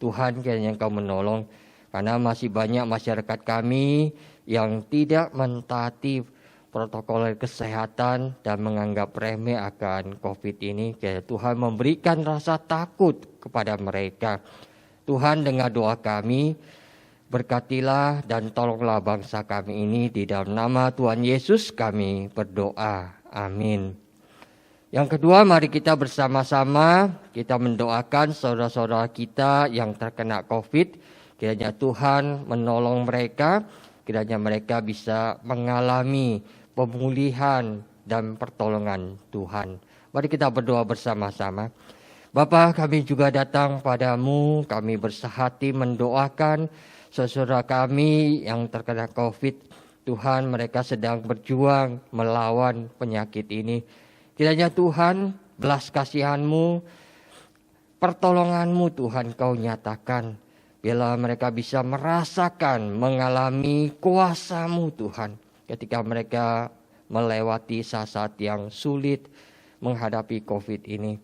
Tuhan, kiranya Engkau menolong, karena masih banyak masyarakat kami yang tidak mentaati protokol kesehatan dan menganggap remeh akan COVID ini. Kiranya Tuhan memberikan rasa takut kepada mereka. Tuhan, dengar doa kami, berkatilah dan tolonglah bangsa kami ini. Di dalam nama Tuhan Yesus kami berdoa. Amin. Yang kedua, mari kita bersama-sama kita mendoakan saudara-saudara kita yang terkena COVID. Kiranya Tuhan menolong mereka, kiranya mereka bisa mengalami pemulihan dan pertolongan Tuhan. Mari kita berdoa bersama-sama. Bapa, kami juga datang padamu, kami bersehati mendoakan saudara kami yang terkena COVID. Tuhan, mereka sedang berjuang melawan penyakit ini. Kiranya Tuhan, belas kasihan-Mu, pertolongan-Mu Tuhan Kau nyatakan. Bila mereka bisa merasakan, mengalami kuasa-Mu Tuhan, ketika mereka melewati saat-saat yang sulit menghadapi COVID ini.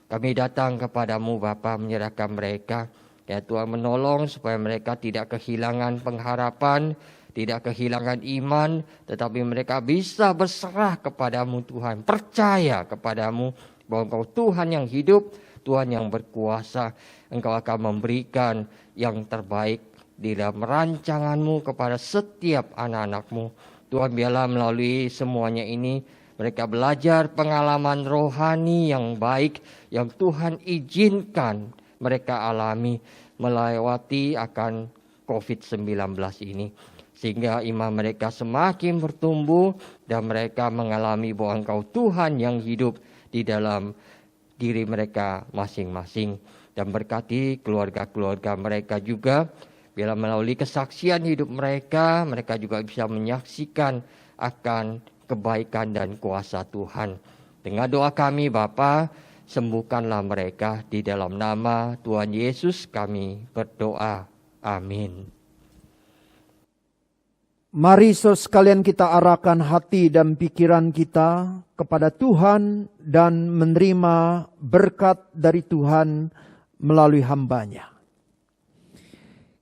Kami datang kepadamu Bapa, menyerahkan mereka. Ya Tuhan, menolong supaya mereka tidak kehilangan pengharapan, tidak kehilangan iman, tetapi mereka bisa berserah kepadamu Tuhan, percaya kepadamu bahwa Engkau Tuhan yang hidup, Tuhan yang berkuasa. Engkau akan memberikan yang terbaik di dalam rancangan-Mu kepada setiap anak-anak-Mu. Tuhan, biarlah melalui semuanya ini mereka belajar pengalaman rohani yang baik yang Tuhan izinkan mereka alami melewati akan COVID-19 ini. Sehingga iman mereka semakin bertumbuh dan mereka mengalami bahwa Engkau Tuhan yang hidup di dalam diri mereka masing-masing. Dan berkati keluarga-keluarga mereka juga, bila melalui kesaksian hidup mereka, mereka juga bisa menyaksikan akan kebaikan dan kuasa Tuhan. Dengan doa kami Bapa, sembuhkanlah mereka, di dalam nama Tuhan Yesus kami berdoa. Amin. Mari saudara sekalian kita arahkan hati dan pikiran kita kepada Tuhan dan menerima berkat dari Tuhan melalui hamba-Nya.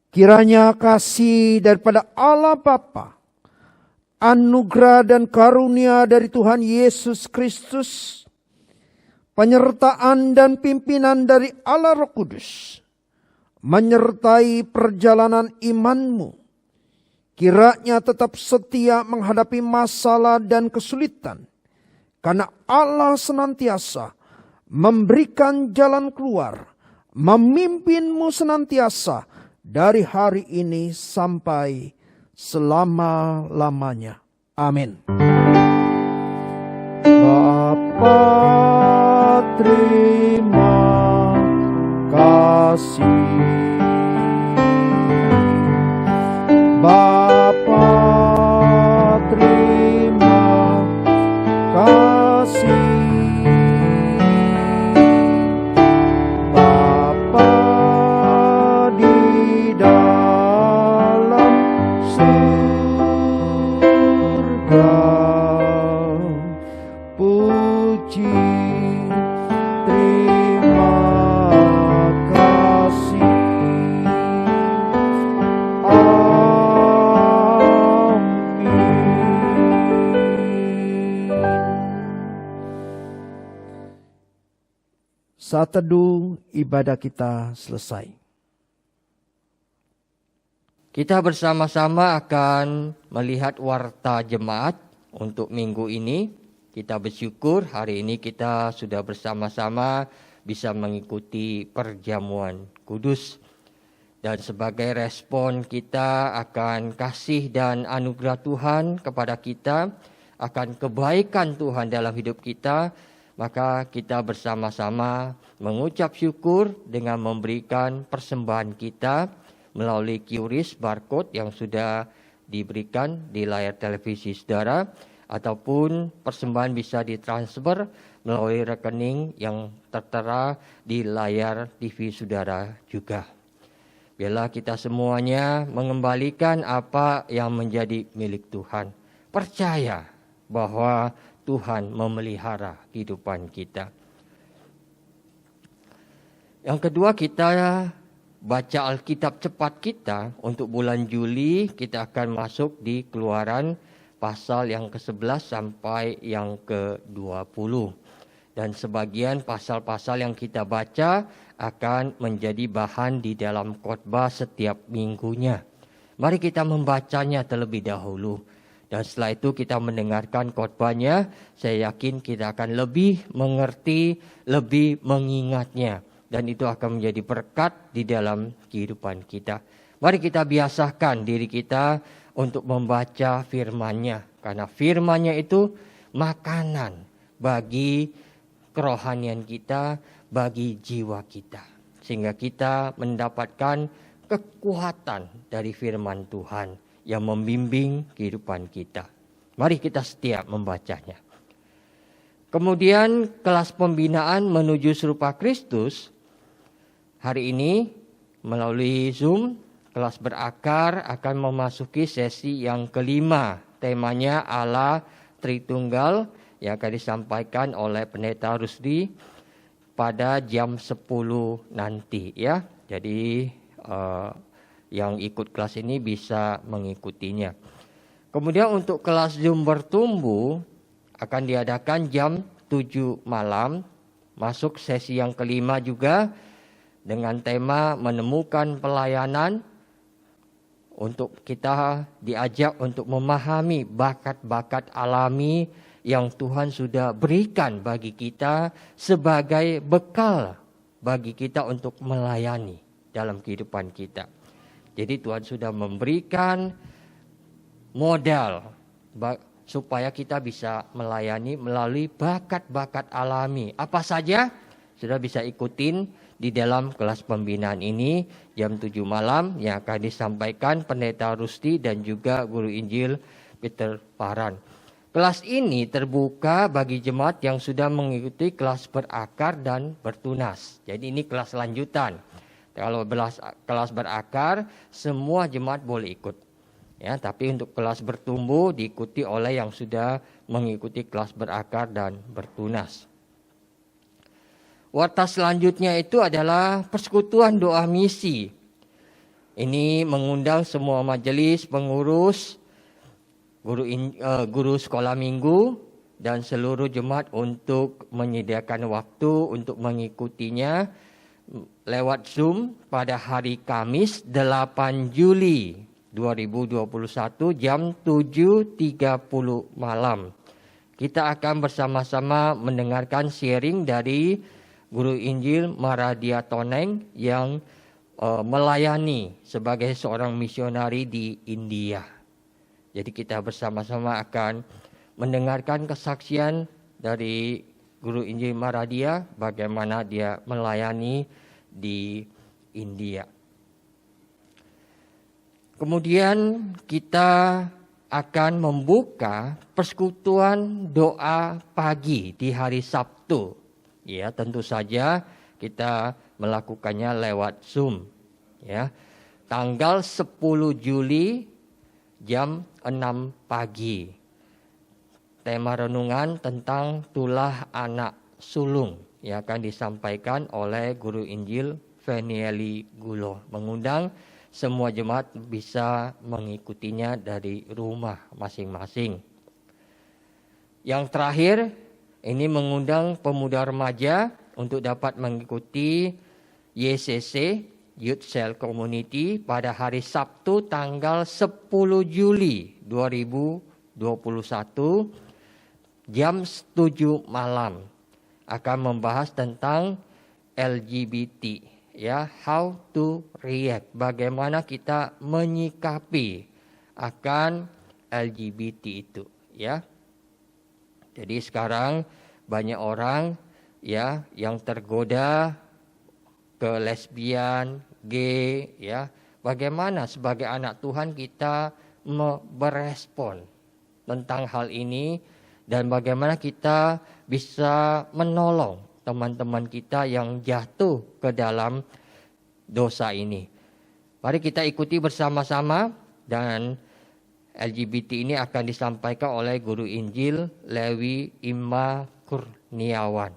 Kiranya kasih daripada Allah Bapa, anugerah dan karunia dari Tuhan Yesus Kristus, penyertaan dan pimpinan dari Allah Roh Kudus, menyertai perjalanan imanmu. Kiranya tetap setia menghadapi masalah dan kesulitan, karena Allah senantiasa memberikan jalan keluar, memimpinmu senantiasa dari hari ini sampai selama-lamanya. Amin. Bapa, terima kasih. Bapa, terima kasih. puji, terima kasih. Saat teduh ibadah kita selesai. Kita bersama-sama akan melihat warta jemaat untuk minggu ini. Kita bersyukur hari ini kita sudah bersama-sama bisa mengikuti perjamuan kudus. Dan sebagai respon kita akan kasih dan anugerah Tuhan kepada kita, akan kebaikan Tuhan dalam hidup kita, maka kita bersama-sama mengucap syukur dengan memberikan persembahan kita melalui QRIS barcode yang sudah diberikan di layar televisi saudara, ataupun persembahan bisa ditransfer melalui rekening yang tertera di layar TV saudara juga. Biarlah kita semuanya mengembalikan apa yang menjadi milik Tuhan. Percaya bahwa Tuhan memelihara kehidupan kita. Yang kedua, kita baca Alkitab cepat kita untuk bulan Juli. Kita akan masuk di Keluaran pasal yang ke-11 sampai yang ke-20. Dan sebagian pasal-pasal yang kita baca akan menjadi bahan di dalam khotbah setiap minggunya. Mari kita membacanya terlebih dahulu. Dan setelah itu kita mendengarkan khotbahnya, saya yakin kita akan lebih mengerti, lebih mengingatnya. Dan itu akan menjadi berkat di dalam kehidupan kita. Mari kita biasakan diri kita untuk membaca firman-Nya. Karena firman-Nya itu makanan bagi kerohanian kita, bagi jiwa kita. Sehingga kita mendapatkan kekuatan dari firman Tuhan yang membimbing kehidupan kita. Mari kita setia membacanya. Kemudian kelas pembinaan menuju serupa Kristus. Hari ini melalui Zoom, kelas berakar akan memasuki sesi yang kelima. Temanya Allah Tritunggal yang akan disampaikan oleh Pendeta Rusdi pada jam 10 nanti ya. Jadi yang ikut kelas ini bisa mengikutinya. Kemudian untuk kelas Zoom bertumbuh akan diadakan jam 7 malam. Masuk sesi yang kelima juga dengan tema menemukan pelayanan. Untuk kita diajak untuk memahami bakat-bakat alami yang Tuhan sudah berikan bagi kita sebagai bekal bagi kita untuk melayani dalam kehidupan kita. Jadi Tuhan sudah memberikan modal supaya kita bisa melayani melalui bakat-bakat alami. Apa saja? Sudah bisa ikutin di dalam kelas pembinaan ini jam 7 malam yang akan disampaikan Pendeta Rusdi dan juga Guru Injil Peter Paran. Kelas ini terbuka bagi jemaat yang sudah mengikuti kelas berakar dan bertunas. Jadi ini kelas lanjutan. Kalau kelas berakar, semua jemaat boleh ikut. Ya, tapi untuk kelas bertumbuh diikuti oleh yang sudah mengikuti kelas berakar dan bertunas. Warta selanjutnya itu adalah persekutuan doa misi. Ini mengundang semua majelis, pengurus, guru sekolah minggu, dan seluruh jemaat untuk menyediakan waktu untuk mengikutinya lewat Zoom pada hari Kamis 8 Juli 2021 jam 7.30 malam. Kita akan bersama-sama mendengarkan sharing dari Guru Injil Maradia Toneng yang melayani sebagai seorang misionari di India. Jadi kita bersama-sama akan mendengarkan kesaksian dari Guru Injil Maradia bagaimana dia melayani di India. Kemudian kita akan membuka persekutuan doa pagi di hari Sabtu. Ya, tentu saja kita melakukannya lewat Zoom. Ya, tanggal 10 Juli jam 6 pagi. tema renungan tentang tulah anak sulung yang akan disampaikan oleh Guru Injil Venieli Gulo. Mengundang semua jemaat bisa mengikutinya dari rumah masing-masing. Yang terakhir, ini mengundang pemuda remaja untuk dapat mengikuti YCC, Youth Cell Community, pada hari Sabtu tanggal 10 Juli 2021 jam 7 malam. Akan membahas tentang LGBT, ya, how to react, bagaimana kita menyikapi akan LGBT itu, ya. Jadi sekarang banyak orang, ya, yang tergoda ke lesbian, gay, ya. Bagaimana sebagai anak Tuhan kita berespon tentang hal ini, dan bagaimana kita bisa menolong teman-teman kita yang jatuh ke dalam dosa ini. Mari kita ikuti bersama-sama, dan LGBT ini akan disampaikan oleh Guru Injil Lewi Imma Kurniawan,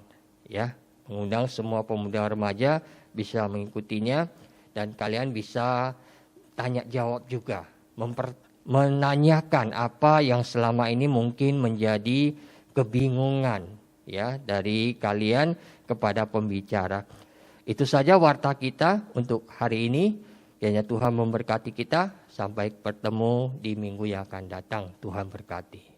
ya. Mengundang semua pemuda remaja bisa mengikutinya, dan kalian bisa tanya jawab juga, menanyakan apa yang selama ini mungkin menjadi kebingungan, ya, dari kalian kepada pembicara. Itu saja warta kita untuk hari ini. Kiranya Tuhan memberkati kita. Sampai bertemu di minggu yang akan datang. Tuhan berkati.